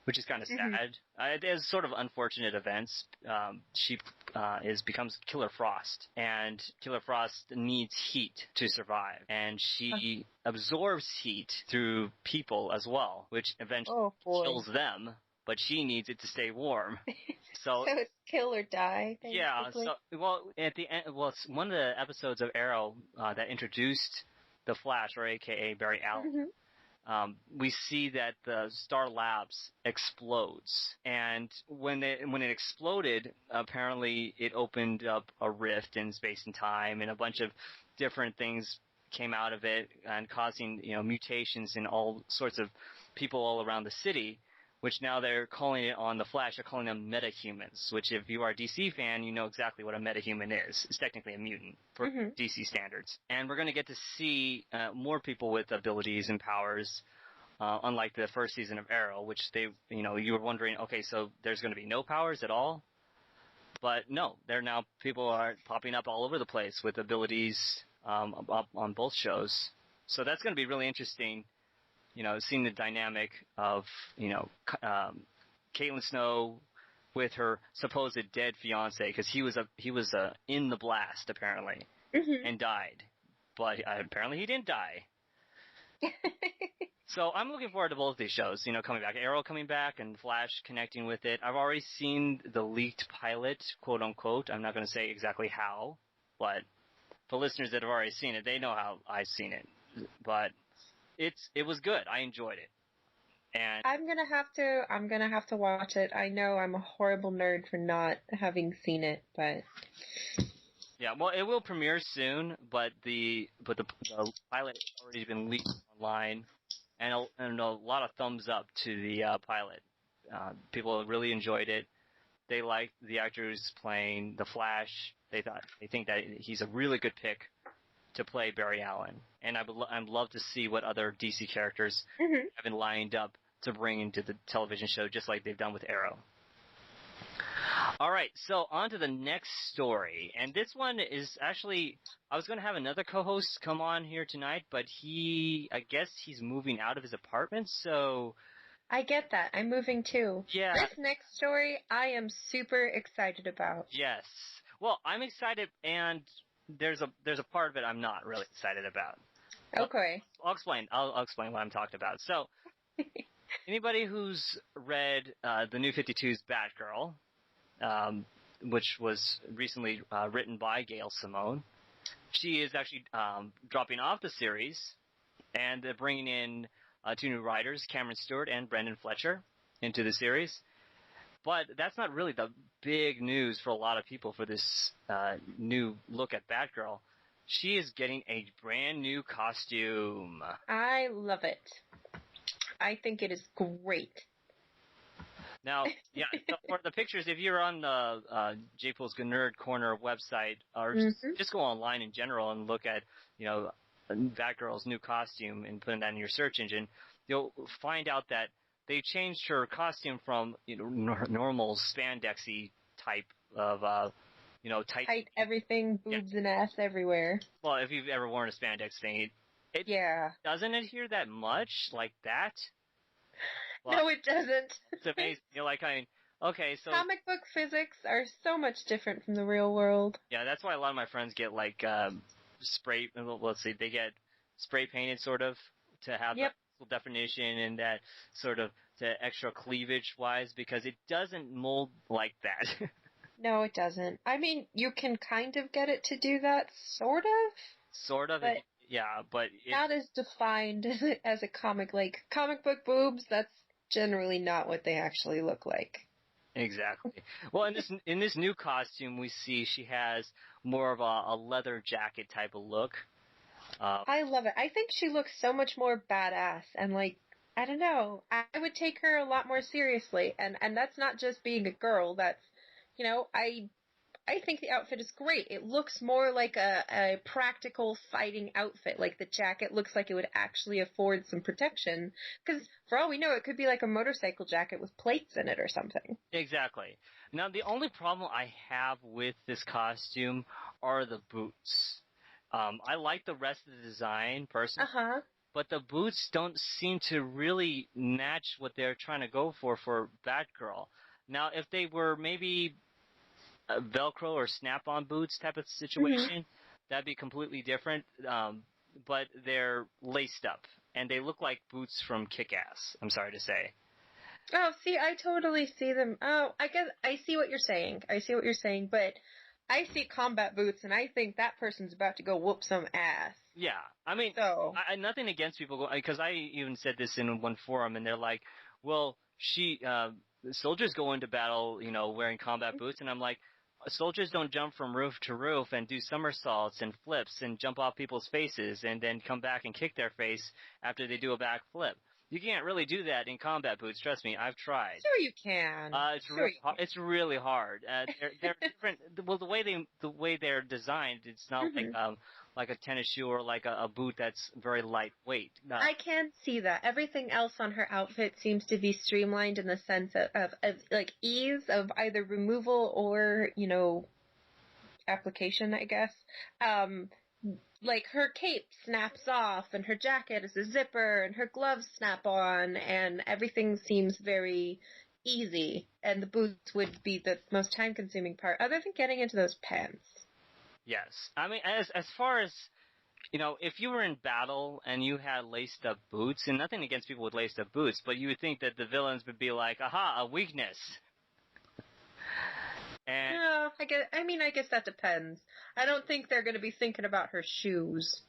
which is kind of sad. There's sort of unfortunate events. She becomes Killer Frost, and Killer Frost needs heat to survive, and she absorbs heat through people as well, which eventually kills them, but she needs it to stay warm. So it's kill or die, basically. Yeah, at the end, it's one of the episodes of Arrow that introduced the Flash, or AKA Barry Allen. We see that the Star Labs explodes, and when it exploded, apparently it opened up a rift in space and time, and a bunch of different things came out of it, and causing mutations in all sorts of people all around the city. Which now they're calling it on the Flash. They're calling them metahumans. Which, if you are a DC fan, you know exactly what a metahuman is. It's technically a mutant for DC standards. And we're going to get to see more people with abilities and powers, unlike the first season of Arrow, which you were wondering, okay, so there's going to be no powers at all? But no, people are popping up all over the place with abilities up on both shows. So that's going to be really interesting. Seeing the dynamic of, Caitlin Snow with her supposed dead fiance, because he was in the blast apparently, and died, but apparently he didn't die. So I'm looking forward to both these shows, coming back. Arrow coming back and Flash connecting with it. I've already seen the leaked pilot, quote unquote. I'm not going to say exactly how, but for listeners that have already seen it, they know how I've seen it. But it was good. I enjoyed it. And I'm gonna have to watch it. I know I'm a horrible nerd for not having seen it, but yeah, well, it will premiere soon, but the pilot has already been leaked online, and a lot of thumbs up to the pilot. People really enjoyed it. They liked the actor who's playing the Flash. They think that he's a really good pick to play Barry Allen, and I'd love to see what other DC characters have been lined up to bring into the television show, just like they've done with Arrow. All right, so on to the next story, and this one is actually, I was going to have another co-host come on here tonight, but I guess he's moving out of his apartment, so... I get that. I'm moving too. Yeah. This next story, I am super excited about. Yes. Well, I'm excited, and there's a part of it I'm not really excited about. Okay. I'll explain what I'm talking about. So, anybody who's read the New 52's Batgirl, which was recently written by Gail Simone, she is actually dropping off the series, and they're bringing in two new writers, Cameron Stewart and Brendan Fletcher, into the series. But that's not really the big news for a lot of people for this new look at Batgirl. She is getting a brand new costume. I love it. I think it is great. Now, yeah, so for the pictures, if you're on the J-Pool's Gnerd Corner website, or just go online in general and look at, Batgirl's new costume and put that in your search engine, you'll find out that they changed her costume from, normal spandexy type of, tight everything, boobs and ass everywhere. Well, if you've ever worn a spandex thing, it doesn't adhere that much like that. Well, no, it doesn't. It's amazing. Okay, so comic book physics are so much different from the real world. Yeah, that's why a lot of my friends get spray. Let's see, they get spray painted sort of to have that definition and that sort of to extra cleavage wise because it doesn't mold like that. No, it doesn't. I mean, you can kind of get it to do that, sort of. Sort of, but but not as defined as a comic. Like comic book boobs, that's generally not what they actually look like. Exactly. Well, in this new costume, we see she has more of a leather jacket type of look. I love it. I think she looks so much more badass, and I don't know, I would take her a lot more seriously, and that's not just being a girl. That's, I think the outfit is great. It looks more like a practical fighting outfit. Like the jacket looks like it would actually afford some protection. Because for all we know, it could be like a motorcycle jacket with plates in it or something. Exactly. Now, the only problem I have with this costume are the boots. I like the rest of the design personally. But the boots don't seem to really match what they're trying to go for Batgirl. Now, if they were maybe Velcro or snap-on boots type of situation, that'd be completely different. But they're laced up, and they look like boots from Kick-Ass, I'm sorry to say. Oh, see, I totally see them. Oh, I guess I see what you're saying. But I see combat boots, and I think that person's about to go whoop some ass. Yeah, I mean, nothing against people, because I even said this in one forum, and they're like, well, soldiers go into battle, wearing combat boots, and I'm like, soldiers don't jump from roof to roof and do somersaults and flips and jump off people's faces and then come back and kick their face after they do a back flip. You can't really do that in combat boots. Trust me, I've tried. Sure you can. It's really hard. They're different. Well, the way they're designed, it's not like a tennis shoe or like a boot that's very lightweight. No. I can see that. Everything else on her outfit seems to be streamlined in the sense of ease of either removal or, application, I guess. Like her cape snaps off and her jacket is a zipper and her gloves snap on and everything seems very easy, and the boots would be the most time-consuming part other than getting into those pants. Yes. I mean, as far as, if you were in battle and you had laced-up boots, and nothing against people with laced-up boots, but you would think that the villains would be like, aha, a weakness. And no, I guess that depends. I don't think they're going to be thinking about her shoes.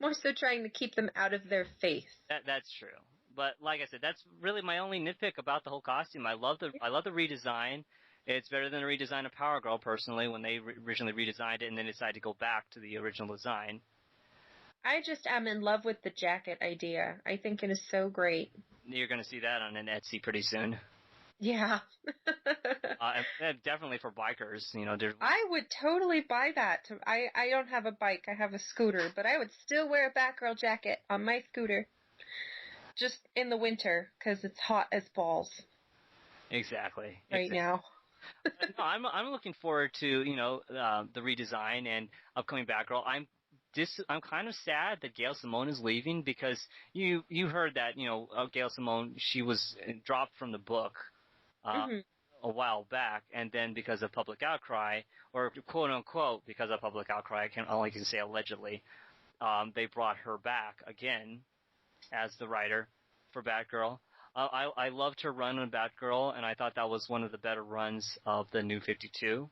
More so trying to keep them out of their face. That's true. But like I said, that's really my only nitpick about the whole costume. I love the redesign. It's better than the redesign of Power Girl, personally, when they originally redesigned it and then decided to go back to the original design. I just am in love with the jacket idea. I think it is so great. You're going to see that on an Etsy pretty soon. Yeah. And definitely for bikers, I would totally buy that. I don't have a bike, I have a scooter, but I would still wear a Batgirl jacket on my scooter. Just in the winter, because it's hot as balls. Exactly. Right now. No, I'm looking forward to, the redesign and upcoming Batgirl. I'm kind of sad that Gail Simone is leaving because you heard that, Gail Simone, she was dropped from the book a while back, and then because of public outcry, or quote unquote because of public outcry, I only can say allegedly, they brought her back again as the writer for Batgirl. I loved her run on Batgirl, and I thought that was one of the better runs of the New 52.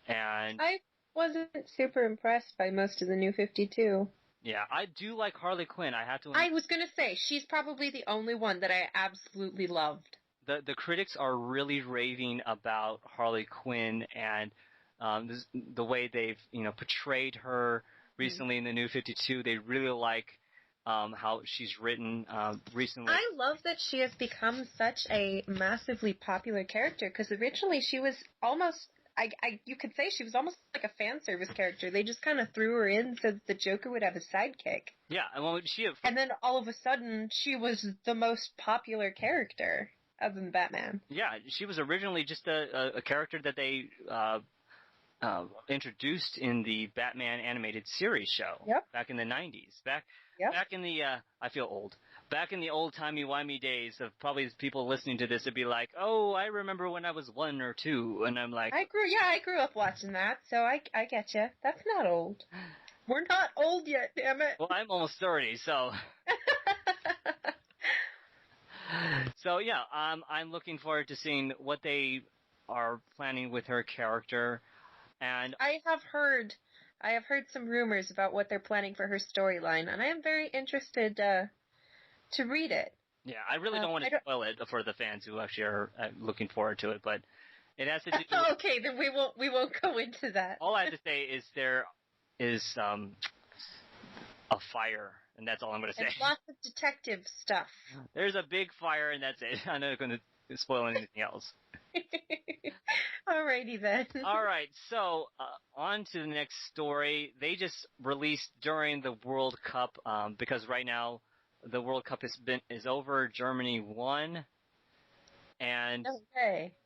And I wasn't super impressed by most of the New 52. Yeah, I do like Harley Quinn. I was going to say, she's probably the only one that I absolutely loved. the critics are really raving about Harley Quinn and the way they've portrayed her recently in the New 52. They really like how she's written recently. I love that she has become such a massively popular character, because originally she was almost, you could say she was almost like a fan service character. They just kind of threw her in so that the Joker would have a sidekick. Yeah, well, and then all of a sudden she was the most popular character other than Batman. Yeah, she was originally just a character that they introduced in the Batman animated series show back in the 90s. Back in the, I feel old. Back in the old timey-wimey days of probably people listening to this would be like, oh, I remember when I was 1 or 2, and I'm like... I grew up watching that, so I get you. That's not old. We're not old yet, damn it. Well, I'm almost 30, so... So, yeah, I'm looking forward to seeing what they are planning with her character, and... I have heard some rumors about what they're planning for her storyline, and I am very interested to read it. Yeah, I really don't want to spoil it for the fans who actually are looking forward to it, but it has to do... Okay, then we won't go into that. All I have to say is there is a fire, and that's all I'm going to say. And lots of detective stuff. There's a big fire, and that's it. I'm not going to spoil anything else. Alrighty then. Alright, so on to the next story. They just released during the World Cup, because right now the World Cup is over. Germany won, and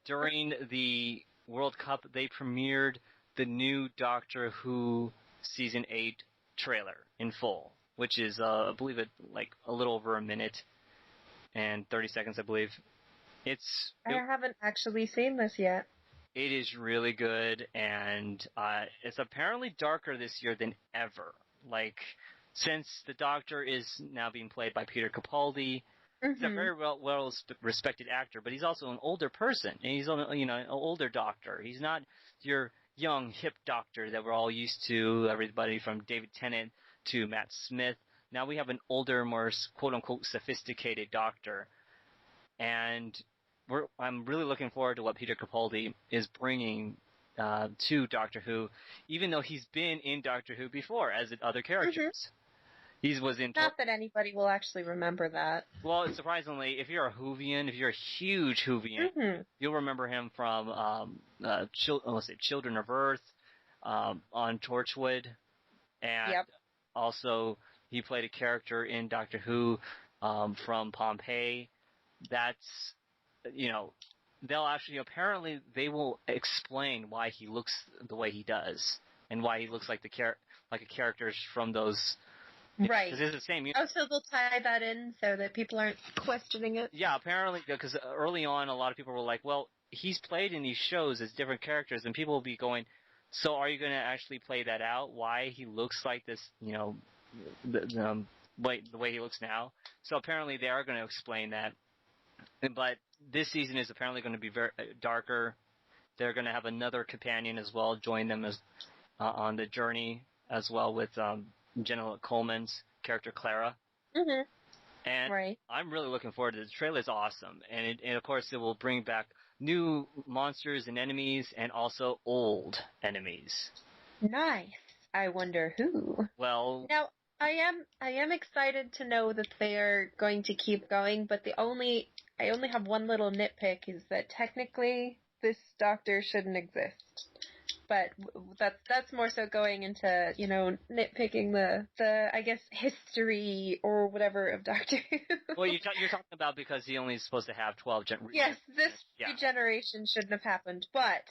during the World Cup they premiered the new Doctor Who Season 8 trailer in full, which is, I believe it like a little over a minute and 30 seconds, I believe. I haven't actually seen this yet. It is really good, and it's apparently darker this year than ever. Like, since the Doctor is now being played by Peter Capaldi, he's a very well respected actor, but he's also an older person, and he's an older Doctor. He's not your young, hip Doctor that we're all used to, everybody from David Tennant to Matt Smith. Now we have an older, more quote-unquote sophisticated Doctor, and I'm really looking forward to what Peter Capaldi is bringing to Doctor Who, even though he's been in Doctor Who before as in other characters. He was in... Not that anybody will actually remember that. Well, surprisingly, if you're a Whovian, if you're a huge Whovian, you'll remember him from Children of Earth, on Torchwood, and also he played a character in Doctor Who from Pompeii. That's... apparently they will explain why he looks the way he does, and why he looks like a character from those. Right. Because it's the same. So they'll tie that in so that people aren't questioning it. Yeah, apparently, because early on, a lot of people were like, "Well, he's played in these shows as different characters," and people will be going, "So are you going to actually play that out? Why he looks like this? The way he looks now?" So apparently, they are going to explain that. But this season is apparently going to be very darker. They're going to have another companion as well join them as on the journey as well with Jenna Coleman's character Clara. And I'm really looking forward to this. The trailer is awesome, and of course it will bring back new monsters and enemies, and also old enemies. Nice. I wonder who. Well, now I am excited to know that they are going to keep going, but I only have one little nitpick, is that technically this Doctor shouldn't exist. But that's more so going into, nitpicking the I guess history or whatever of Doctor Who. Well, you're talking about because he only is supposed to have 12 Yes, this regeneration shouldn't have happened, but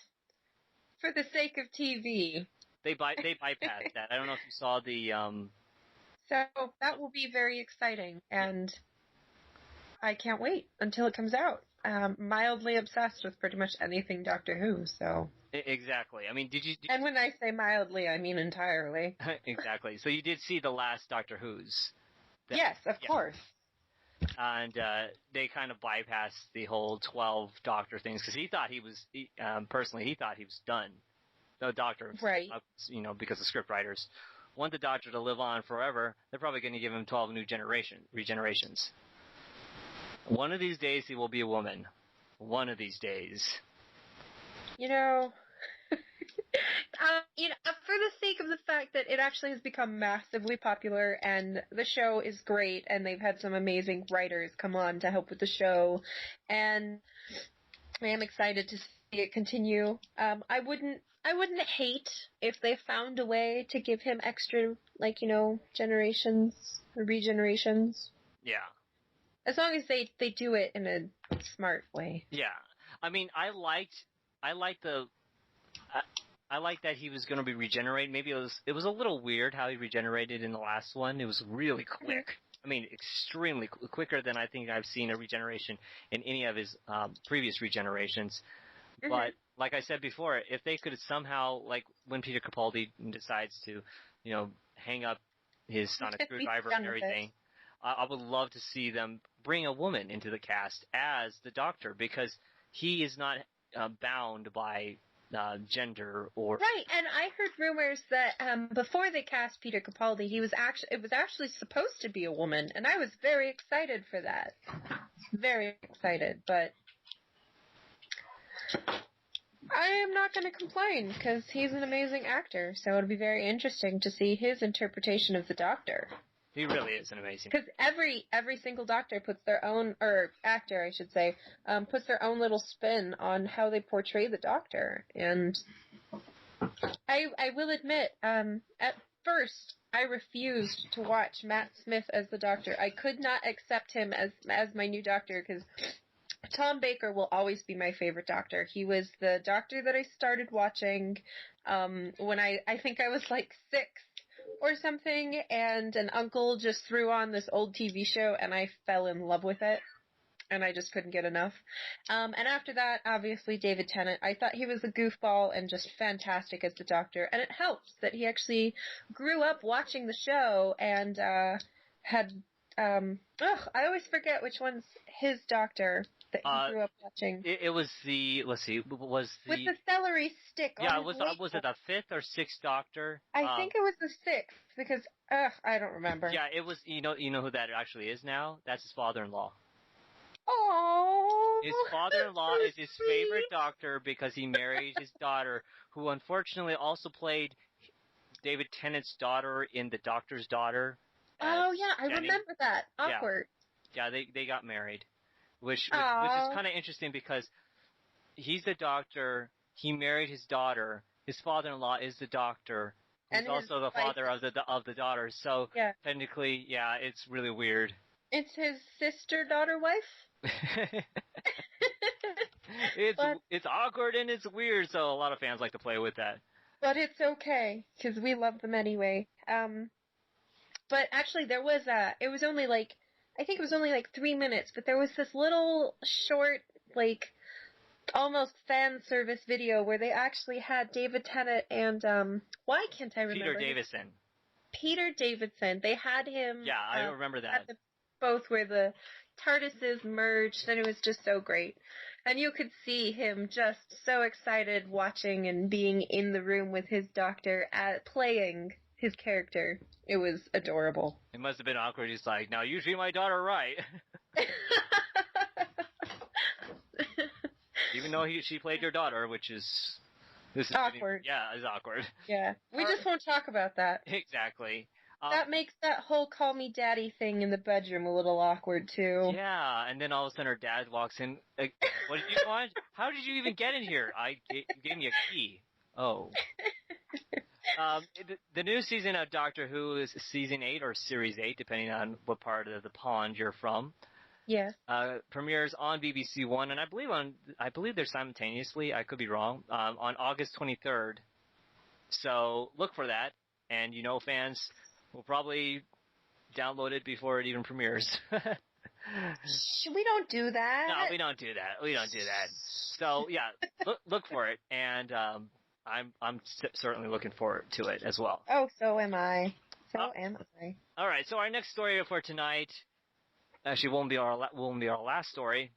for the sake of TV, they bypassed that. I don't know if you saw the So that will be very exciting, and I can't wait until it comes out. Mildly obsessed with pretty much anything Doctor Who, so... Exactly. I mean, and when I say mildly, I mean entirely. Exactly. So you did see the last Doctor Who's? Yes, of course. And they kind of bypassed the whole 12 Doctor things, because he thought he was, personally, he thought he was done. The Doctor, right? Because the script writers want the Doctor to live on forever. They're probably going to give him 12 new regenerations. One of these days, he will be a woman. one of these days. You know, for the sake of the fact that it actually has become massively popular and the show is great and they've had some amazing writers come on to help with the show, and I am excited to see it continue. I wouldn't hate if they found a way to give him extra, generations or regenerations. Yeah. As long as they do it in a smart way. Yeah. I mean, I liked that he was going to be regenerated. Maybe it was a little weird how he regenerated in the last one. It was really quick. I mean, extremely quicker than I think I've seen a regeneration in any of his previous regenerations. Mm-hmm. But like I said before, if they could somehow, like when Peter Capaldi decides to, hang up his sonic screwdriver and everything, I would love to see them bring a woman into the cast as the Doctor, because he is not bound by gender or... Right, and I heard rumors that before they cast Peter Capaldi, it was actually supposed to be a woman, and I was very excited for that. Very excited, but I am not going to complain, because he's an amazing actor, so it'll be very interesting to see his interpretation of the Doctor. He really is an amazing... Because every single Doctor puts their own, or actor, I should say, puts their own little spin on how they portray the Doctor. And I will admit, at first, I refused to watch Matt Smith as the Doctor. I could not accept him as my new Doctor, because Tom Baker will always be my favorite Doctor. He was the Doctor that I started watching when I think I was like 6. Or something, and an uncle just threw on this old TV show, and I fell in love with it, and I just couldn't get enough. And after that, obviously, David Tennant. I thought he was a goofball and just fantastic as the Doctor, and it helps that he actually grew up watching the show and had... I always forget which one's his Doctor that he grew up watching. It was the... Let's see, was the... With the celery stick on his waist. Was it the 5th or 6th Doctor? I think it was the 6th, because, I don't remember. Yeah, it was... You know who that actually is now? That's his father-in-law. Oh, his father-in-law is his favorite Doctor because he married his daughter, who unfortunately also played David Tennant's daughter in The Doctor's Daughter. Oh, yeah, I remember that. Awkward. Yeah, they got married, which is kind of interesting because he's the Doctor, he married his daughter, his father-in-law is the Doctor, who's also the father of the daughter, so technically, yeah, it's really weird. It's his sister-daughter wife? It's awkward and it's weird, so a lot of fans like to play with that. But it's okay, because we love them anyway. But actually, there was it was only I think it was only 3 minutes, but there was this little short, almost fan service video where they actually had David Tennant and, why can't I remember? Peter Davison. They had him. Yeah, I remember that. Both where the TARDISes merged, and it was just so great. And you could see him just so excited watching and being in the room with his Doctor playing his character. It was adorable. It must have been awkward. He's like, now you treat my daughter right. Even though she played your daughter, which is... This is awkward. It's awkward. Yeah. We just won't talk about that. Exactly. That makes that whole call me daddy thing in the bedroom a little awkward, too. Yeah, and then all of a sudden her dad walks in. Like, what did you want? How did you even get in here? You gave me a key. Oh. The new season of Doctor Who is season 8 or series 8, depending on what part of the pond you're from. Yes. Premieres on BBC One, and I believe they're simultaneously. I could be wrong. On August 23rd. So look for that, and fans will probably download it before it even premieres. We don't do that. No, we don't do that. So yeah, look for it, and I'm certainly looking forward to it as well. Oh, so am I. All right, so our next story for tonight actually won't be our last story.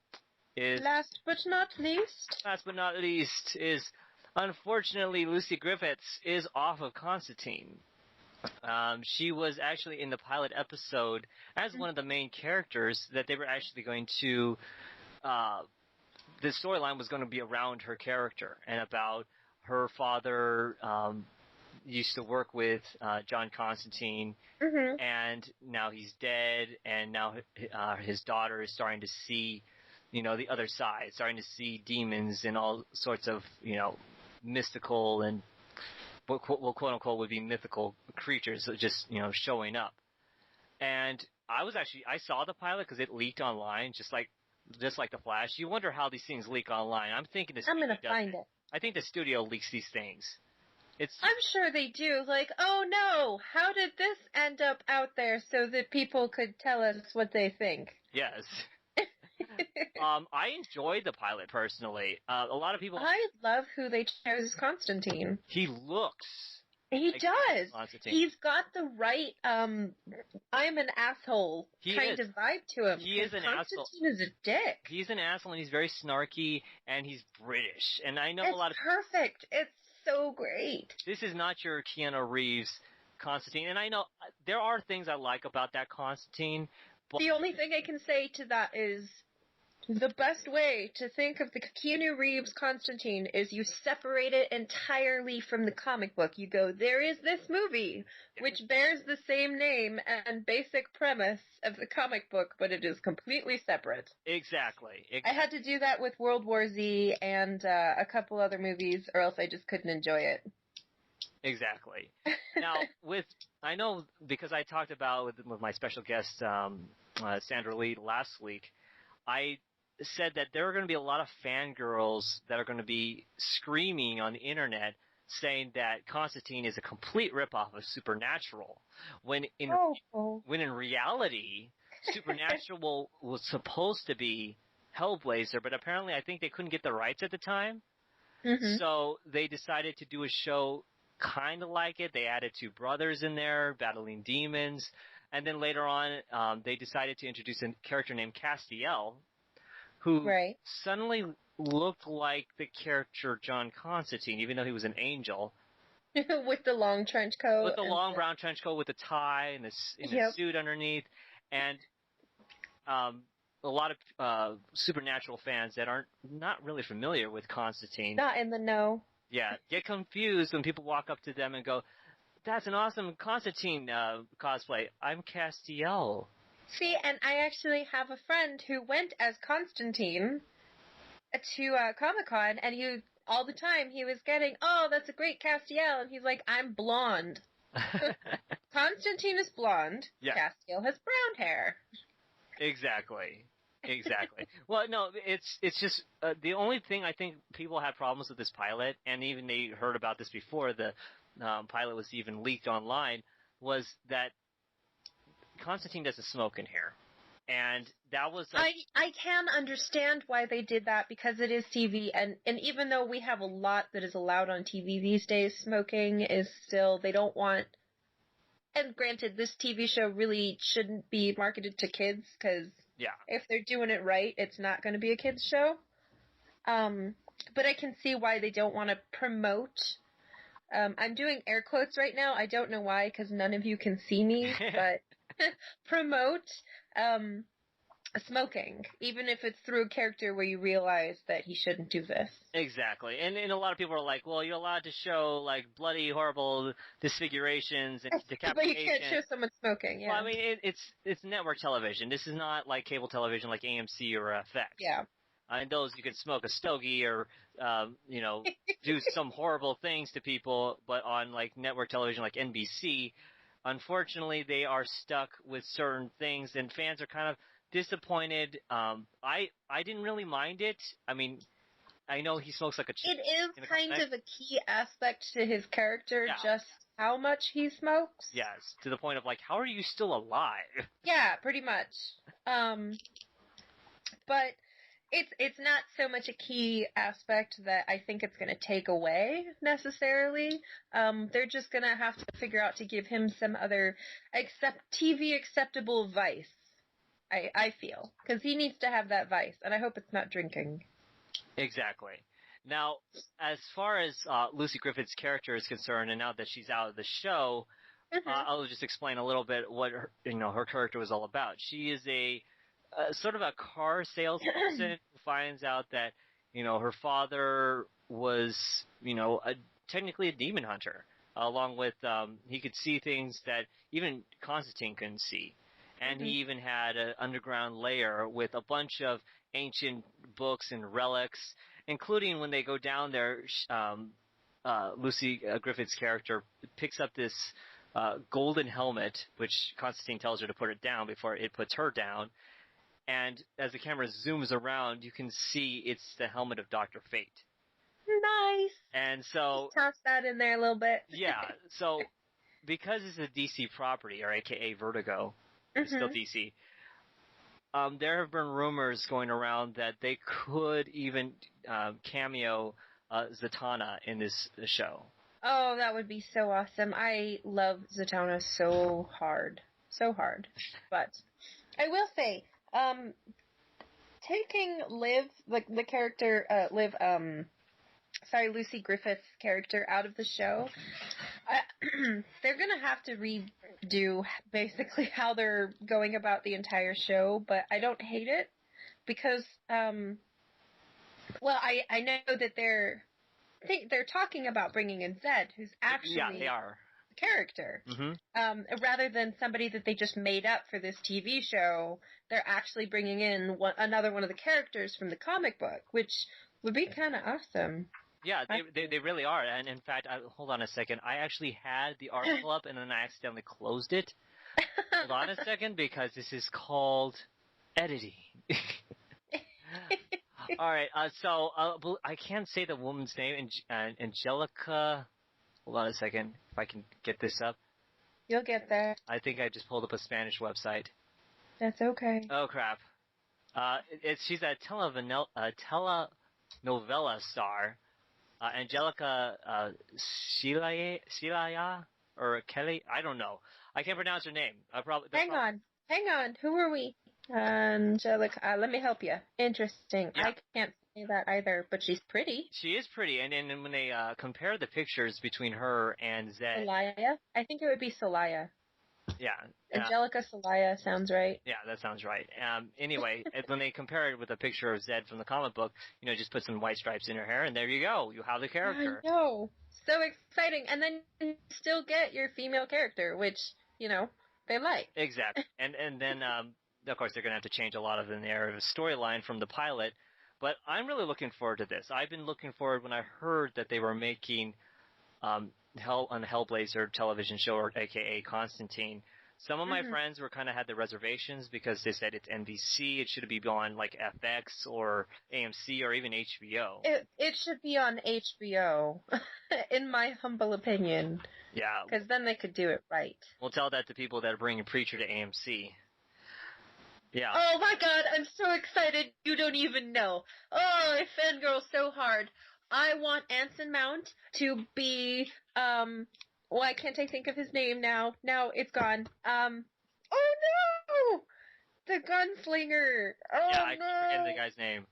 Last but not least is unfortunately Lucy Griffiths is off of Constantine. She was actually in the pilot episode as one of the main characters that they were actually going to the storyline was going to be around her character and about her father used to work with John Constantine, and now he's dead, and now his daughter is starting to see, the other side, starting to see demons and all sorts of, mystical and what quote unquote would be mythical creatures just, showing up. And I saw the pilot because it leaked online, just like The Flash. You wonder how these things leak online. I'm thinking I'm going to find it. I think the studio leaks these things. I'm sure they do. Like, oh no, how did this end up out there so that people could tell us what they think? Yes. I enjoyed the pilot personally. A lot of people. I love who they chose as Constantine. He looks. He does. Constantine. He's got the right I'm an asshole kind of vibe to him. He is an asshole. Constantine is a dick. He's an asshole, and he's very snarky, and he's British. And I know a lot of. Perfect. It's so great. This is not your Keanu Reeves Constantine, and I know there are things I like about that Constantine. But the only thing I can say to that is the best way to think of the Keanu Reeves Constantine is you separate it entirely from the comic book. You go, there is this movie, which bears the same name and basic premise of the comic book, but it is completely separate. Exactly. I had to do that with World War Z and a couple other movies, or else I just couldn't enjoy it. Exactly. Now, I know because I talked about with my special guest, Sandra Lee, last week, I said that there are going to be a lot of fangirls that are going to be screaming on the internet saying that Constantine is a complete ripoff of Supernatural, when in reality, Supernatural was supposed to be Hellblazer, but apparently I think they couldn't get the rights at the time, so they decided to do a show kind of like it. They added two brothers in there battling demons, and then later on they decided to introduce a character named Castiel, who suddenly looked like the character John Constantine, even though he was an angel. With the long trench coat. With the long brown trench coat with a tie and a suit underneath. And a lot of Supernatural fans that aren't not really familiar with Constantine. Not in the know. Yeah, get confused when people walk up to them and go, that's an awesome Constantine cosplay. I'm Castiel. See, and I actually have a friend who went as Constantine to Comic-Con, and all the time he was getting, oh, that's a great Castiel, and he's like, I'm blonde. Constantine is blonde. Yeah. Castiel has brown hair. Exactly. Well, no, it's just the only thing I think people had problems with this pilot, and even they heard about this before the pilot was even leaked online, was that Constantine doesn't smoke in here. And that was... I can understand why they did that, because it is TV, and even though we have a lot that is allowed on TV these days, smoking is still... They don't want... And granted, this TV show really shouldn't be marketed to kids, because if they're doing it right, it's not going to be a kids show. But I can see why they don't want to promote... I'm doing air quotes right now. I don't know why, because none of you can see me, but... promote smoking, even if it's through a character where you realize that he shouldn't do this. Exactly. And a lot of people are like, well, you're allowed to show, like, bloody, horrible disfigurations and decapitation. But you can't show someone smoking, yeah. Well, I mean, it's network television. This is not like cable television like AMC or FX. Yeah. In those, you could smoke a stogie or, do some horrible things to people, but on, like, network television like NBC... Unfortunately, they are stuck with certain things, and fans are kind of disappointed. I didn't really mind it. I mean, I know he smokes like a chick. It is kind of a key aspect to his character, just how much he smokes. Yes, to the point of, like, how are you still alive? Yeah, pretty much. But it's not so much a key aspect that I think it's going to take away, necessarily. They're just going to have to figure out to give him some other TV-acceptable vice, I feel. Because he needs to have that vice, and I hope it's not drinking. Exactly. Now, as far as Lucy Griffith's character is concerned, and now that she's out of the show, I'll just explain a little bit what her character was all about. She is sort of a car salesperson who finds out that, her father was, technically a demon hunter, along with, he could see things that even Constantine couldn't see. And he even had an underground lair with a bunch of ancient books and relics, including when they go down there, Lucy Griffith's character picks up this golden helmet, which Constantine tells her to put it down before it puts her down. And as the camera zooms around, you can see it's the helmet of Dr. Fate. Nice. And so... Just toss that in there a little bit. Yeah, so because it's a DC property, or AKA Vertigo, it's still DC, there have been rumors going around that they could even cameo Zatanna in this show. Oh, that would be so awesome. I love Zatanna so hard. So hard. But I will say, taking Liv, the character, Lucy Griffith's character out of the show, they're going to have to redo basically how they're going about the entire show, but I don't hate it because, I know that they're talking about bringing in Zed, who's actually they are. the character. Rather than somebody that they just made up for this TV show, they're actually bringing in another one of the characters from the comic book, which would be kind of awesome. Yeah, they really are. And in fact, hold on a second. I actually had the article up and then I accidentally closed it. Hold on a second, because this is called editing. All right, so I can't say the woman's name, Angelica. Hold on a second, if I can get this up. You'll get there. I think I just pulled up a Spanish website. That's okay. Oh, crap. She's a telenovela star. Angelica Shilaya or Kelly, I don't know. I can't pronounce her name. Hang on. Who are we? Angelica. Let me help you. Interesting. Yeah. I can't say that either, but she's pretty. She is pretty, and when they compare the pictures between her and Zed, Celaya. I think it would be Celaya. Yeah. Angelica Celaya sounds right. Yeah, that sounds right. Anyway, when they compare it with a picture of Zed from the comic book, just put some white stripes in her hair, and there you go. You have the character. I know. So exciting. And then you still get your female character, which, they like. Exactly. And then, of course, they're going to have to change a lot of the narrative storyline from the pilot. But I'm really looking forward to this. I've been looking forward when I heard that they were making on the Hellblazer television show, or AKA Constantine. Some of my friends had the reservations because they said it's NBC. It should be on like FX or AMC or even HBO. It should be on HBO, in my humble opinion. Yeah. Because then they could do it right. We'll tell that to people that are bringing Preacher to AMC. Yeah. Oh my God, I'm so excited. You don't even know. Oh, I fangirl so hard. I want Anson Mount to be, why can't I think of his name now? Now it's gone. Oh no! The gunslinger! Oh yeah, I keep forgetting the guy's name.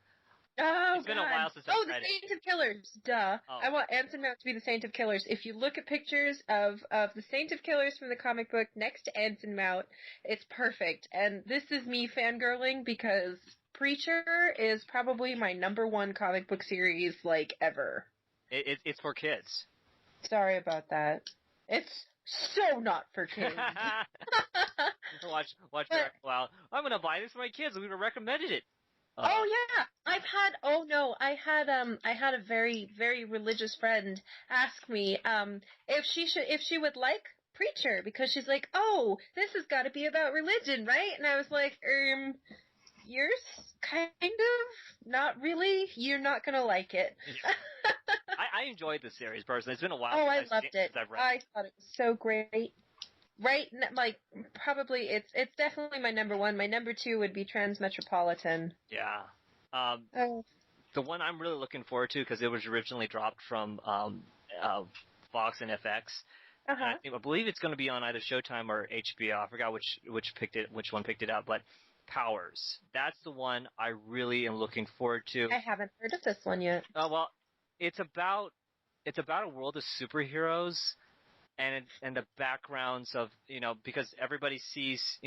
Oh, it's been a while since I read it. The Saint of Killers. Duh. Oh. I want Anson Mount to be the Saint of Killers. If you look at pictures of the Saint of Killers from the comic book next to Anson Mount, it's perfect. And this is me fangirling because Preacher is probably my #1 comic book series, ever. It's for kids. Sorry about that. It's so not for kids. watch her. Wow, I'm gonna buy this for my kids. We would have recommended it. Oh yeah, I had a very, very religious friend ask me if she would like Preacher, because she's like, oh, this has got to be about religion, right? And I was like, yours kind of, not really. You're not gonna like it. I enjoyed the series personally. It's been a while. Oh, I loved it. I thought it was so great. Right, probably it's definitely my #1. My #2 would be Transmetropolitan. Yeah. The one I'm really looking forward to, because it was originally dropped from Fox and FX. And I believe it's going to be on either Showtime or HBO. I forgot which one picked it up, but Powers. That's the one I really am looking forward to. I haven't heard of this one yet. Well, it's about a world of superheroes. And the backgrounds of, because everybody sees,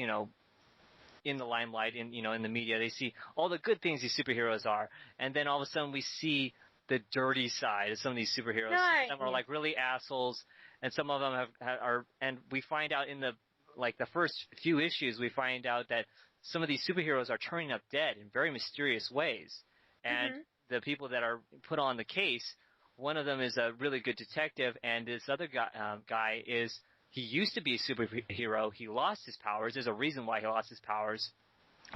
in the limelight, in the media. They see all the good things these superheroes are, and then all of a sudden we see the dirty side of some of these superheroes. Nice. Some of them are like really assholes, and some of them are. And we find out in the first few issues, we find out that some of these superheroes are turning up dead in very mysterious ways, and the people that are put on the case. One of them is a really good detective, and this other guy is. He used to be a superhero. He lost his powers. There's a reason why he lost his powers.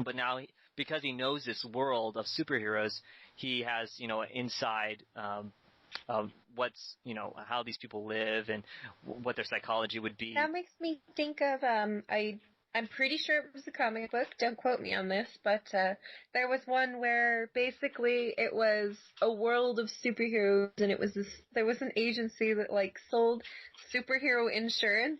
But now, because he knows this world of superheroes, he has, inside what's, how these people live and what their psychology would be. That makes me think of, I'm pretty sure it was a comic book. Don't quote me on this, but there was one where basically it was a world of superheroes, and there was an agency that sold superhero insurance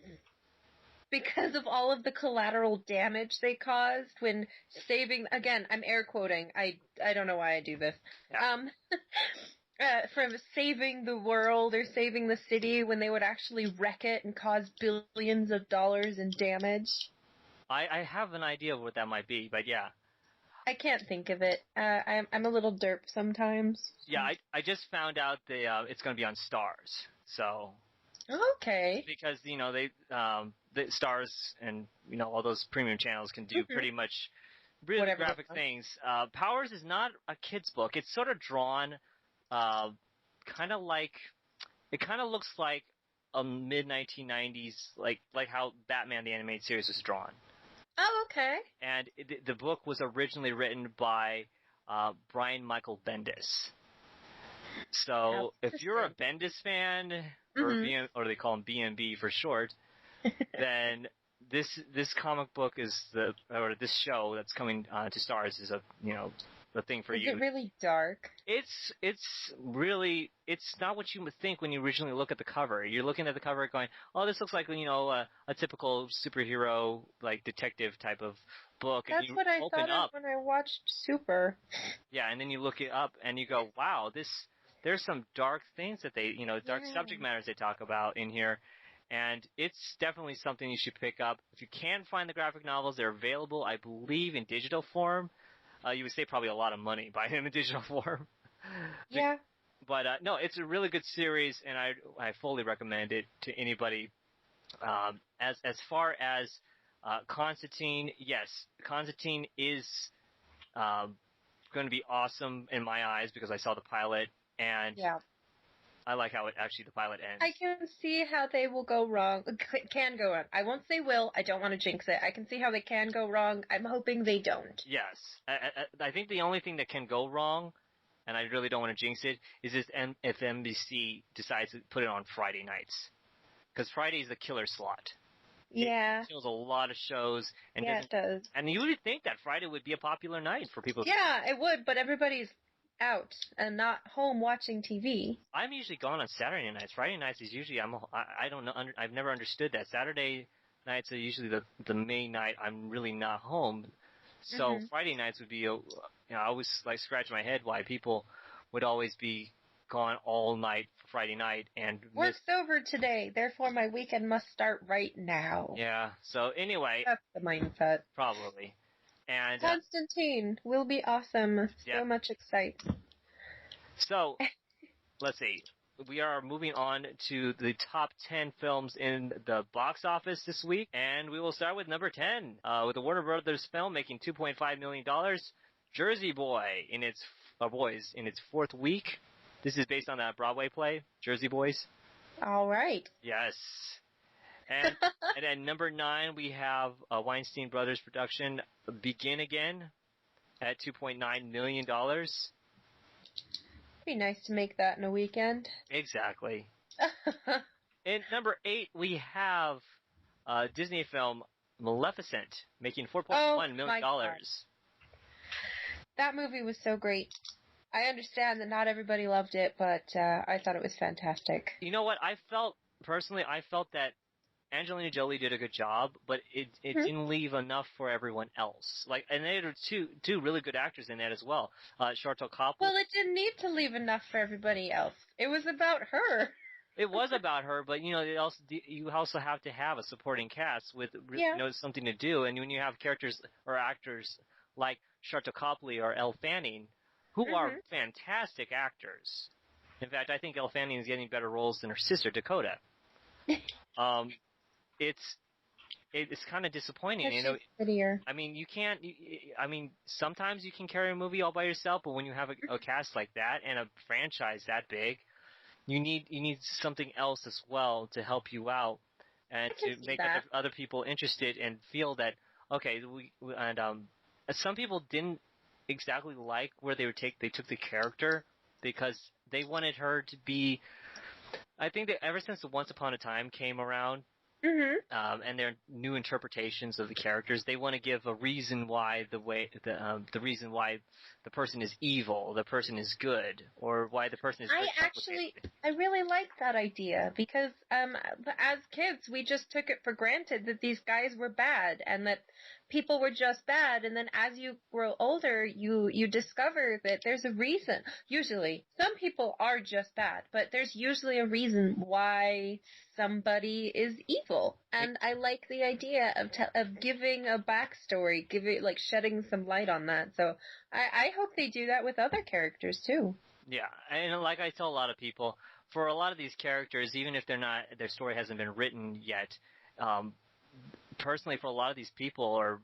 because of all of the collateral damage they caused when saving. Again, I'm air quoting. I don't know why I do this. Yeah. From saving the world or saving the city when they would actually wreck it and cause billions of dollars in damage. I have an idea of what that might be, but yeah. I can't think of it. I'm a little derp sometimes. Yeah, I just found out it's going to be on Stars, so. Okay. Because the Stars and all those premium channels can do pretty much really graphic things. Powers is not a kid's book. It's sort of drawn, kind of like it kind of looks like a mid 1990s like how Batman the Animated Series was drawn. Oh, okay. And the book was originally written by Brian Michael Bendis. So if you're a Bendis fan, or they call him BMB for short, then this comic book or this show that's coming to Stars is the thing for you. Is it really dark? It's not what you would think when you originally look at the cover. You're looking at the cover going, oh, this looks like a typical superhero detective type of book. That's what I thought of when I watched Super. Yeah, and then you look it up and you go, wow, there's some dark things that they dark subject matters they talk about in here. And it's definitely something you should pick up. If you can find the graphic novels, they're available, I believe, in digital form. You would save probably a lot of money buying them in digital form. Yeah. But no, it's a really good series, and I fully recommend it to anybody. As far as Constantine, yes, Constantine is going to be awesome in my eyes because I saw the pilot, and I like how the pilot ends. I can see how they will go wrong. Can go wrong. I won't say will. I don't want to jinx it. I can see how they can go wrong. I'm hoping they don't. Yes. I think the only thing that can go wrong, and I really don't want to jinx it, is if NBC decides to put it on Friday nights. Because Friday is the killer slot. Yeah. It shows a lot of shows. And it does. And you would think that Friday would be a popular night for people. Yeah, it would, but everybody's out and not home watching TV. I'm usually gone on Saturday nights. Friday nights is usually I don't know. I've never understood that. Saturday nights are usually the main night. I'm really not home. So Friday nights would be I always scratch my head why people would always be gone all night Friday night and work's over today. Therefore, my weekend must start right now. Yeah. So anyway, that's the mindset. Probably. And Constantine will be awesome. So much excitement. So, let's see. We are moving on to the top 10 films in the box office this week, and we will start with number 10, with the Warner Brothers film making $2.5 million, Jersey Boys in its fourth week. This is based on that Broadway play, Jersey Boys. All right. Yes. And and then number 9, we have Weinstein Brothers production, Begin Again, at $2.9 million. Be nice to make that in a weekend. Exactly. In number 8, we have Disney film Maleficent, making $4.1 million. That movie was so great. I understand that not everybody loved it, but I thought it was fantastic. You know what? I felt that Angelina Jolie did a good job, but it didn't leave enough for everyone else. And there were two really good actors in that as well. Sharlto Copley. Well, it didn't need to leave enough for everybody else. It was about her. It was about her, but you also have to have a supporting cast with something to do. And when you have characters or actors like Sharlto Copley or Elle Fanning, who are fantastic actors. In fact, I think Elle Fanning is getting better roles than her sister Dakota. It's kind of disappointing, She's prettier. I mean, you can't. I mean, sometimes you can carry a movie all by yourself, but when you have a cast like that and a franchise that big, you need something else as well to help you out and to make other people interested and feel that some people didn't exactly like where they took the character because they wanted her to be. I think that ever since the Once Upon a Time came around. And their new interpretations of the characters, they want to give a reason why the reason why the person is evil, the person is good, or why the person is. I really like that idea because as kids we just took it for granted that these guys were bad and that people were just bad, and then as you grow older you discover that there's a reason. Usually, some people are just bad, but there's usually a reason why somebody is evil, and I like the idea of giving a backstory, shedding some light on that. So I hope they do that with other characters too. Yeah, and like I tell a lot of people, for a lot of these characters, even if their story hasn't been written yet, personally, for a lot of these people or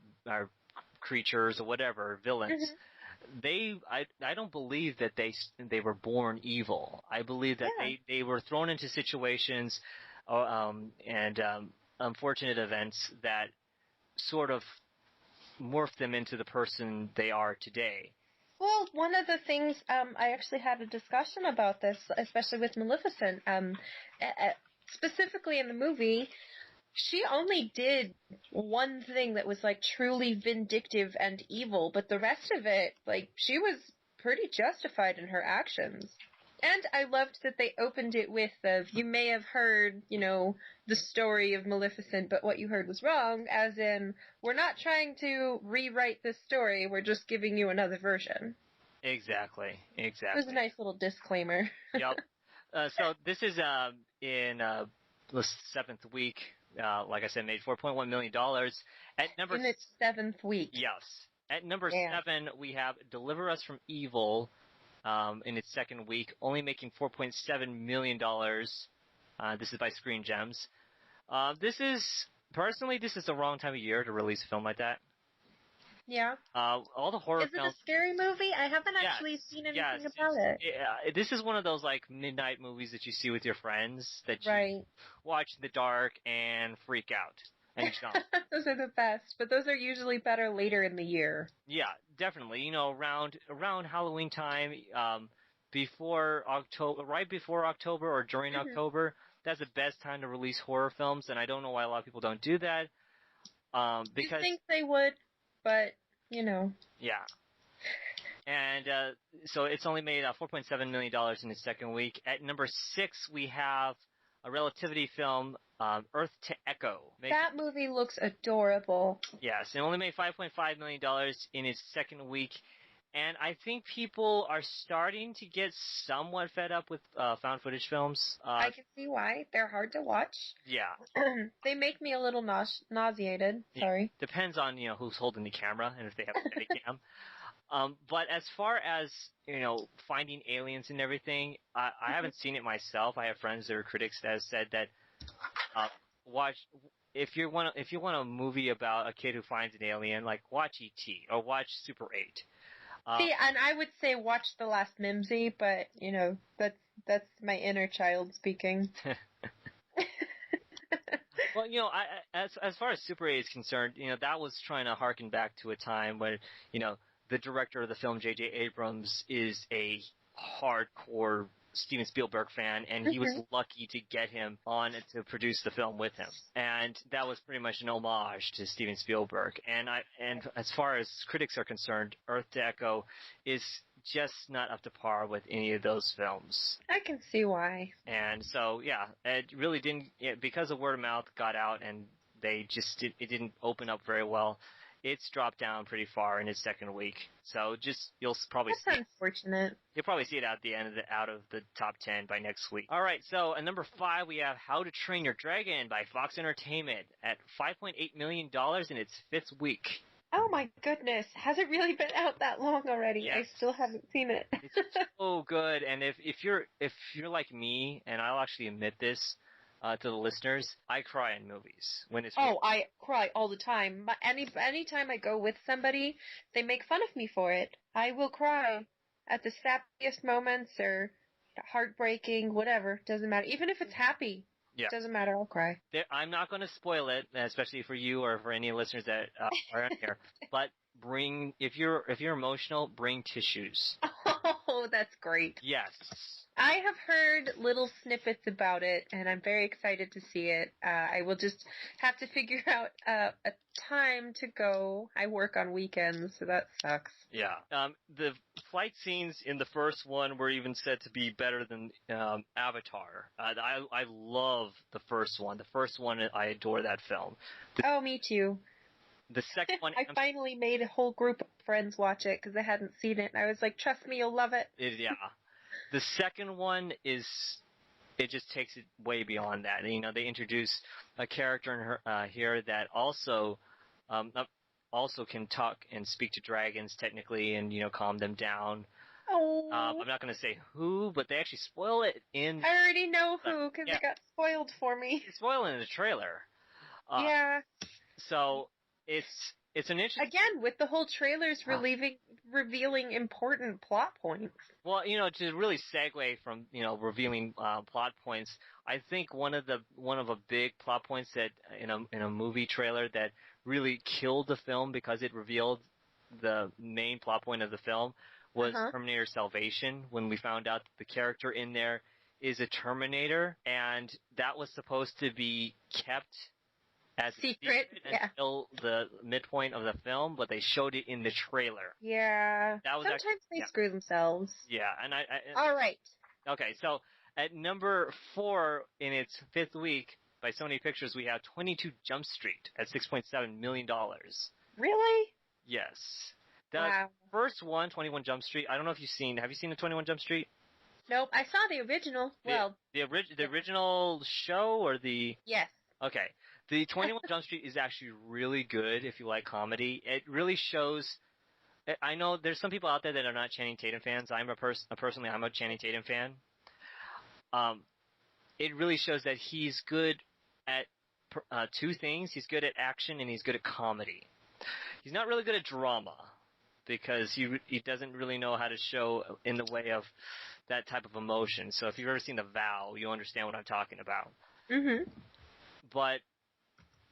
creatures or whatever, villains, I don't believe that they were born evil. I believe that they were thrown into situations and unfortunate events that sort of morphed them into the person they are today. Well, one of the things, I actually had a discussion about this, especially with Maleficent, specifically in the movie. She only did one thing that was, truly vindictive and evil, but the rest of it, she was pretty justified in her actions. And I loved that they opened it with you may have heard, the story of Maleficent, but what you heard was wrong, as in, we're not trying to rewrite this story, we're just giving you another version. Exactly. It was a nice little disclaimer. Yep. So this is in the 7th week. Like I said, made $4.1 million. In its 7th week. Yes. At number 7, we have Deliver Us from Evil in its 2nd week, only making $4.7 million. This is by Screen Gems. This is the wrong time of year to release a film like that. Yeah. All the horror films. Is it a scary movie? I haven't actually seen anything about it. This is one of those midnight movies that you see with your friends that you watch in the dark and freak out and jump. Those are the best, but those are usually better later in the year. Yeah, definitely. Around Halloween time, before October, right before October or during October, that's the best time to release horror films, and I don't know why a lot of people don't do that. Because you think they would? But, Yeah. And so it's only made $4.7 million in its 2nd week. At number 6, we have a relativity film, Earth to Echo. That movie looks adorable. Yes, it only made $5.5 million in its 2nd week. And I think people are starting to get somewhat fed up with found footage films. I can see why. They're hard to watch. Yeah. They make me a little nauseated. Sorry. Depends on, who's holding the camera and if they have a Steadicam. But as far as, finding aliens and everything, I haven't seen it myself. I have friends that are critics that have said that if you want a movie about a kid who finds an alien, watch E.T. or watch Super 8. See, and I would say watch The Last Mimsy, but, that's my inner child speaking. Well, as far as Super 8 is concerned, that was trying to harken back to a time when, the director of the film, J.J. Abrams, is a hardcore Steven Spielberg fan, and he was lucky to get him on to produce the film with him. And that was pretty much an homage to Steven Spielberg. And as far as critics are concerned, Earth to Echo is just not up to par with any of those films. I can see why. And so, it really didn't, because the word of mouth got out and it didn't open up very well. it's dropped down pretty far in its second week. So you'll probably see. That's unfortunate. You'll probably see it out of the top 10 by next week. All right, so at number 5 we have How to Train Your Dragon by Fox Entertainment at $5.8 million in its 5th week. Oh my goodness, has it really been out that long already? Yes. I still haven't seen it. It's so good, and if you're like me, and I'll actually admit this to the listeners, I cry in movies when it's. Oh, I cry all the time. Anytime I go with somebody, they make fun of me for it. I will cry at the sappiest moments or heartbreaking, whatever. Doesn't matter. Even if it's happy. Yeah. Doesn't matter. I'll cry. I'm not going to spoil it, especially for you or for any listeners that are on here. But if you're emotional, bring tissues. Oh, that's great. Yes. I have heard little snippets about it, and I'm very excited to see it. I will just have to figure out a time to go. I work on weekends, so that sucks. Yeah. The fight scenes in the first one were even said to be better than Avatar. I love the first one. The first one, I adore that film. Oh, me too. The second one... I finally made a whole group of friends watch it because I hadn't seen it, and I was like, trust me, you'll love it. Yeah. The second one it just takes it way beyond that. They introduce a character in her here that also can talk and speak to dragons technically and, calm them down. Oh. I'm not going to say who, but they actually spoil it in... I already know who because it got spoiled for me. It's spoiled in the trailer. Yeah. So it's an interesting... Again, with the whole trailers revealing important plot points. Well, to really segue from, revealing plot points, I think one of a big plot points that in a movie trailer that really killed the film because it revealed the main plot point of the film was Terminator Salvation, when we found out that the character in there is a Terminator, and that was supposed to be kept as secret until the midpoint of the film, but they showed it in the trailer. Yeah. Sometimes they screw themselves. Yeah, and all right. Okay, so at number 4 in its 5th week by Sony Pictures, we have 22 Jump Street at $6.7 million. Really? Yes. The first one, 21 Jump Street, I don't know if have you seen the 21 Jump Street? Nope, I saw the original. The original show or the... Yes. Okay. The 21 Jump Street is actually really good if you like comedy. It really shows... I know there's some people out there that are not Channing Tatum fans. Personally, I'm a Channing Tatum fan. It really shows that he's good at two things. He's good at action and he's good at comedy. He's not really good at drama because he doesn't really know how to show in the way of that type of emotion. So if you've ever seen The Vow, you'll understand what I'm talking about. Mm-hmm. But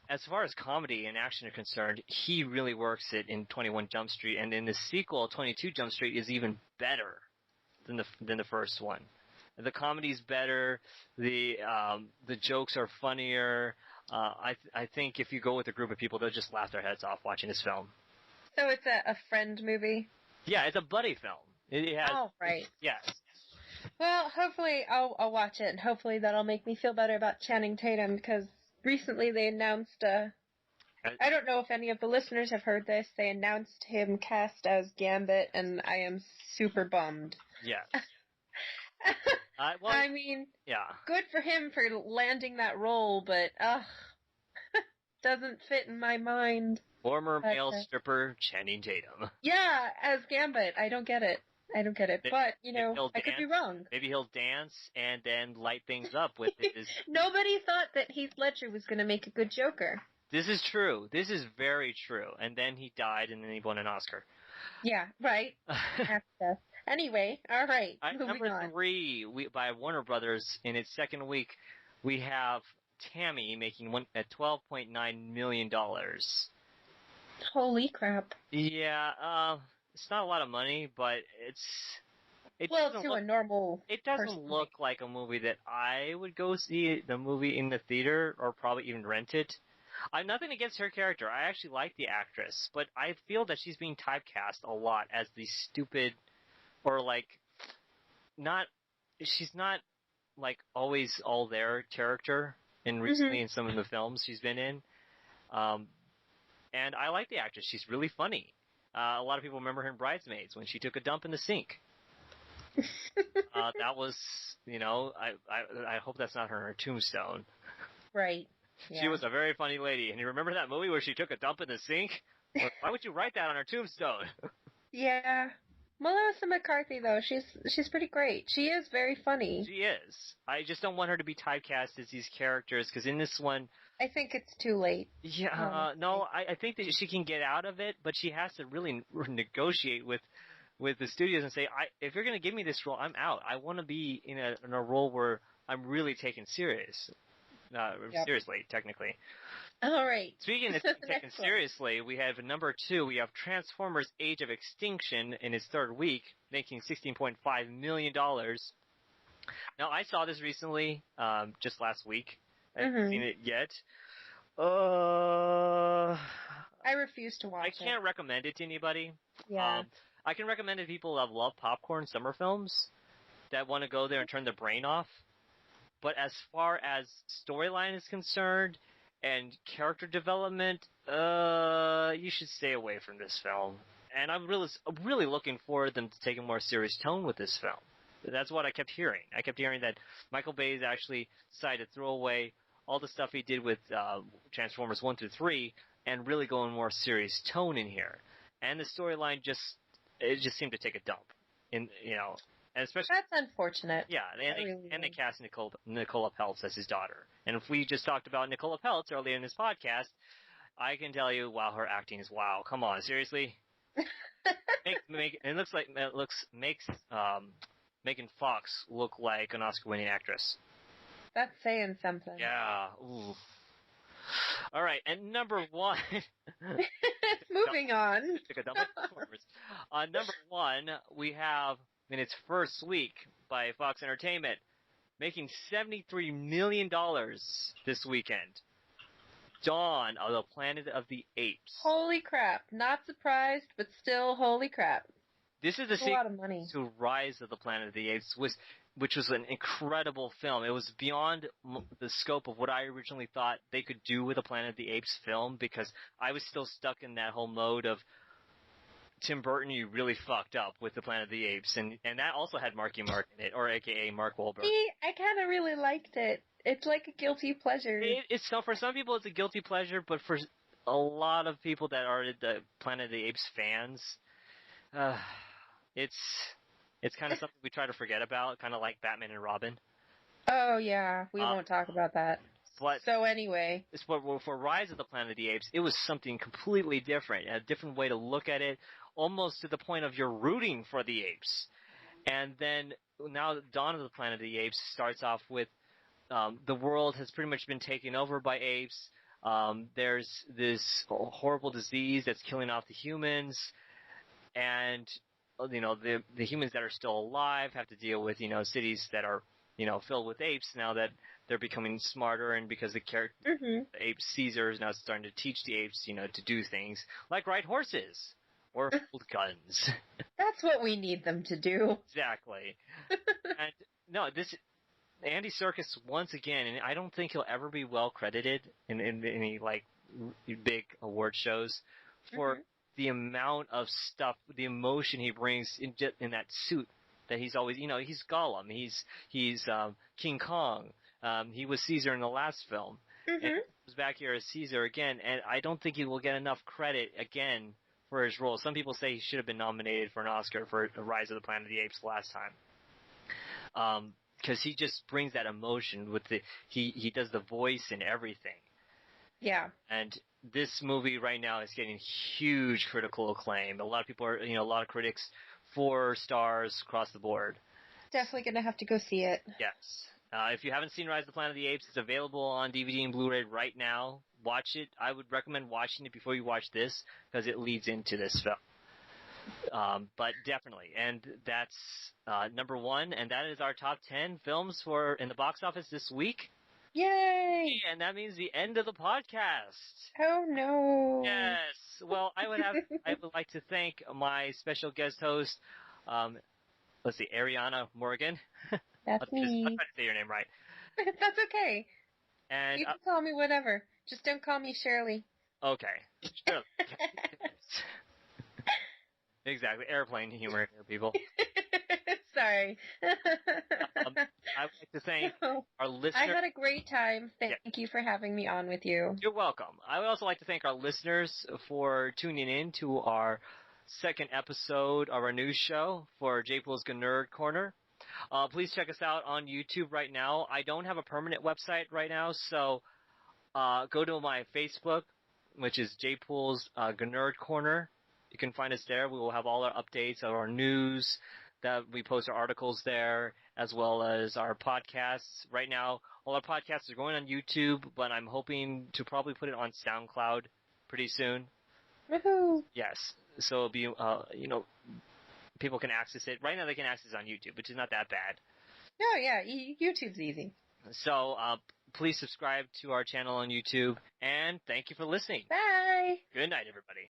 as far as comedy and action are concerned, he really works it in 21 Jump Street, and in the sequel, 22 Jump Street is even better than the first one. The comedy's better. The jokes are funnier. I think if you go with a group of people, they'll just laugh their heads off watching this film. So it's a friend movie? Yeah, it's a buddy film. It has, right. Yes. Well, hopefully I'll watch it, and hopefully that'll make me feel better about Channing Tatum, because recently they announced, I don't know if any of the listeners have heard this, they announced him cast as Gambit, and I am super bummed. Yeah. I mean, good for him for landing that role, but, doesn't fit in my mind. Former male stripper Channing Tatum. Yeah, as Gambit. I don't get it. But, I could be wrong. Maybe he'll dance and then light things up with his... Nobody thought that Heath Ledger was going to make a good Joker. This is true. This is very true. And then he died and then he won an Oscar. Yeah, right. After. Anyway, all right. Number 3, by Warner Brothers, in its second week, we have Tammy making at $12.9 million. Holy crap. Yeah, it's not a lot of money, but it doesn't look like a movie that I would go see the movie in the theater or probably even rent it. I have nothing against her character. I actually like the actress, but I feel that she's being typecast a lot as the stupid or she's not like always all there character in recently in some of the films she's been in. And I like the actress. She's really funny. A lot of people remember her in Bridesmaids when she took a dump in the sink. That was, I hope that's not her tombstone. Right. Yeah. She was a very funny lady. And you remember that movie where she took a dump in the sink? Why would you write that on her tombstone? Yeah. Melissa McCarthy, though, she's pretty great. She is very funny. She is. I just don't want her to be typecast as these characters, because in this one... I think it's too late. Yeah, no, I think that she can get out of it, but she has to really negotiate with the studios and say, if you're going to give me this role, I'm out. I want to be in a role where I'm really taken seriously, technically. All right. Speaking of taken seriously, we have number 2. We have Transformers: Age of Extinction in its third week, making $16.5 million. Now, I saw this recently, just last week. I haven't seen it yet. I refuse to watch it. I can't recommend it to anybody. Yeah. I can recommend it to people that love popcorn summer films, that want to go there and turn their brain off. But as far as storyline is concerned and character development, you should stay away from this film. And I'm really looking for them to take a more serious tone with this film. That's what I kept hearing. I kept hearing that Michael Bay actually decided to throw away all the stuff he did with Transformers 1 through 3 and really go in a more serious tone in here. And the storyline just seemed to take a dump. And especially... That's unfortunate. Yeah, and they cast Nicola Peltz as his daughter. And if we just talked about Nicola Peltz earlier in this podcast, I can tell you, wow, her acting is wow. Come on, seriously? It looks like makes Megan Fox look like an Oscar-winning actress. That's saying something. Yeah. Ooh. All right, and number 1. Moving on. On number 1, we have, in its first week by Fox Entertainment, making $73 million this weekend. Dawn of the Planet of the Apes. Holy crap. Not surprised, but still holy crap. This is a lot of money. To Rise of the Planet of the Apes, which was an incredible film. It was beyond the scope of what I originally thought they could do with a Planet of the Apes film, because I was still stuck in that whole mode of Tim Burton, you really fucked up with the Planet of the Apes, and that also had Marky Mark in it, or AKA Mark Wahlberg. See, I kind of really liked it. It's like a guilty pleasure. For some people it's a guilty pleasure, but for a lot of people that are the Planet of the Apes fans, it's kind of something we try to forget about, kind of like Batman and Robin. Oh, yeah. We won't talk about that. But so anyway. For Rise of the Planet of the Apes, it was something completely different, a different way to look at it, almost to the point of you're rooting for the apes. And then now Dawn of the Planet of the Apes starts off with the world has pretty much been taken over by apes. There's this horrible disease that's killing off the humans. And the humans that are still alive have to deal with, cities that are, filled with apes now that they're becoming smarter, and because the ape Caesar is now starting to teach the apes, to do things like ride horses or hold guns. That's what we need them to do. Exactly. And no, Andy Serkis once again, and I don't think he'll ever be well credited in any big award shows for the amount of stuff, the emotion he brings in that suit that he's always, he's Gollum, he's King Kong, he was Caesar in the last film, and he was back here as Caesar again, and I don't think he will get enough credit again for his role. Some people say he should have been nominated for an Oscar for Rise of the Planet of the Apes last time, because he just brings that emotion with he does the voice and everything. Yeah. And this movie right now is getting huge critical acclaim. A lot of people are, a lot of critics, 4 stars across the board. Definitely going to have to go see it. Yes. If you haven't seen Rise of the Planet of the Apes, it's available on DVD and Blu-ray right now. Watch it. I would recommend watching it before you watch this, because it leads into this film. But definitely. And that's number 1, and that is our top 10 films in the box office this week. Yay! And that means the end of the podcast. Oh no! Yes. Well, I would like to thank my special guest host. Let's see, Ariana Morgan. That's me. I'll try to say your name right. That's okay. And you can call me whatever. Just don't call me Shirley. Okay. Sure. Exactly. Airplane humor here, people. Sorry. I would like to thank our listeners. I had a great time. Thank you for having me on with you. You're welcome. I would also like to thank our listeners for tuning in to our second episode of our news show for J Pool's Gnerd Corner. Please check us out on YouTube right now. I don't have a permanent website right now, so go to my Facebook, which is J Pool's Gnerd Corner. You can find us there. We will have all our updates of our news, that we post our articles there, as well as our podcasts. Right now, all our podcasts are going on YouTube, but I'm hoping to probably put it on SoundCloud pretty soon. Woohoo! Yes. So it'll be, people can access it. Right now they can access it on YouTube, which is not that bad. Oh, yeah. YouTube's easy. So, please subscribe to our channel on YouTube, and thank you for listening. Bye! Good night, everybody.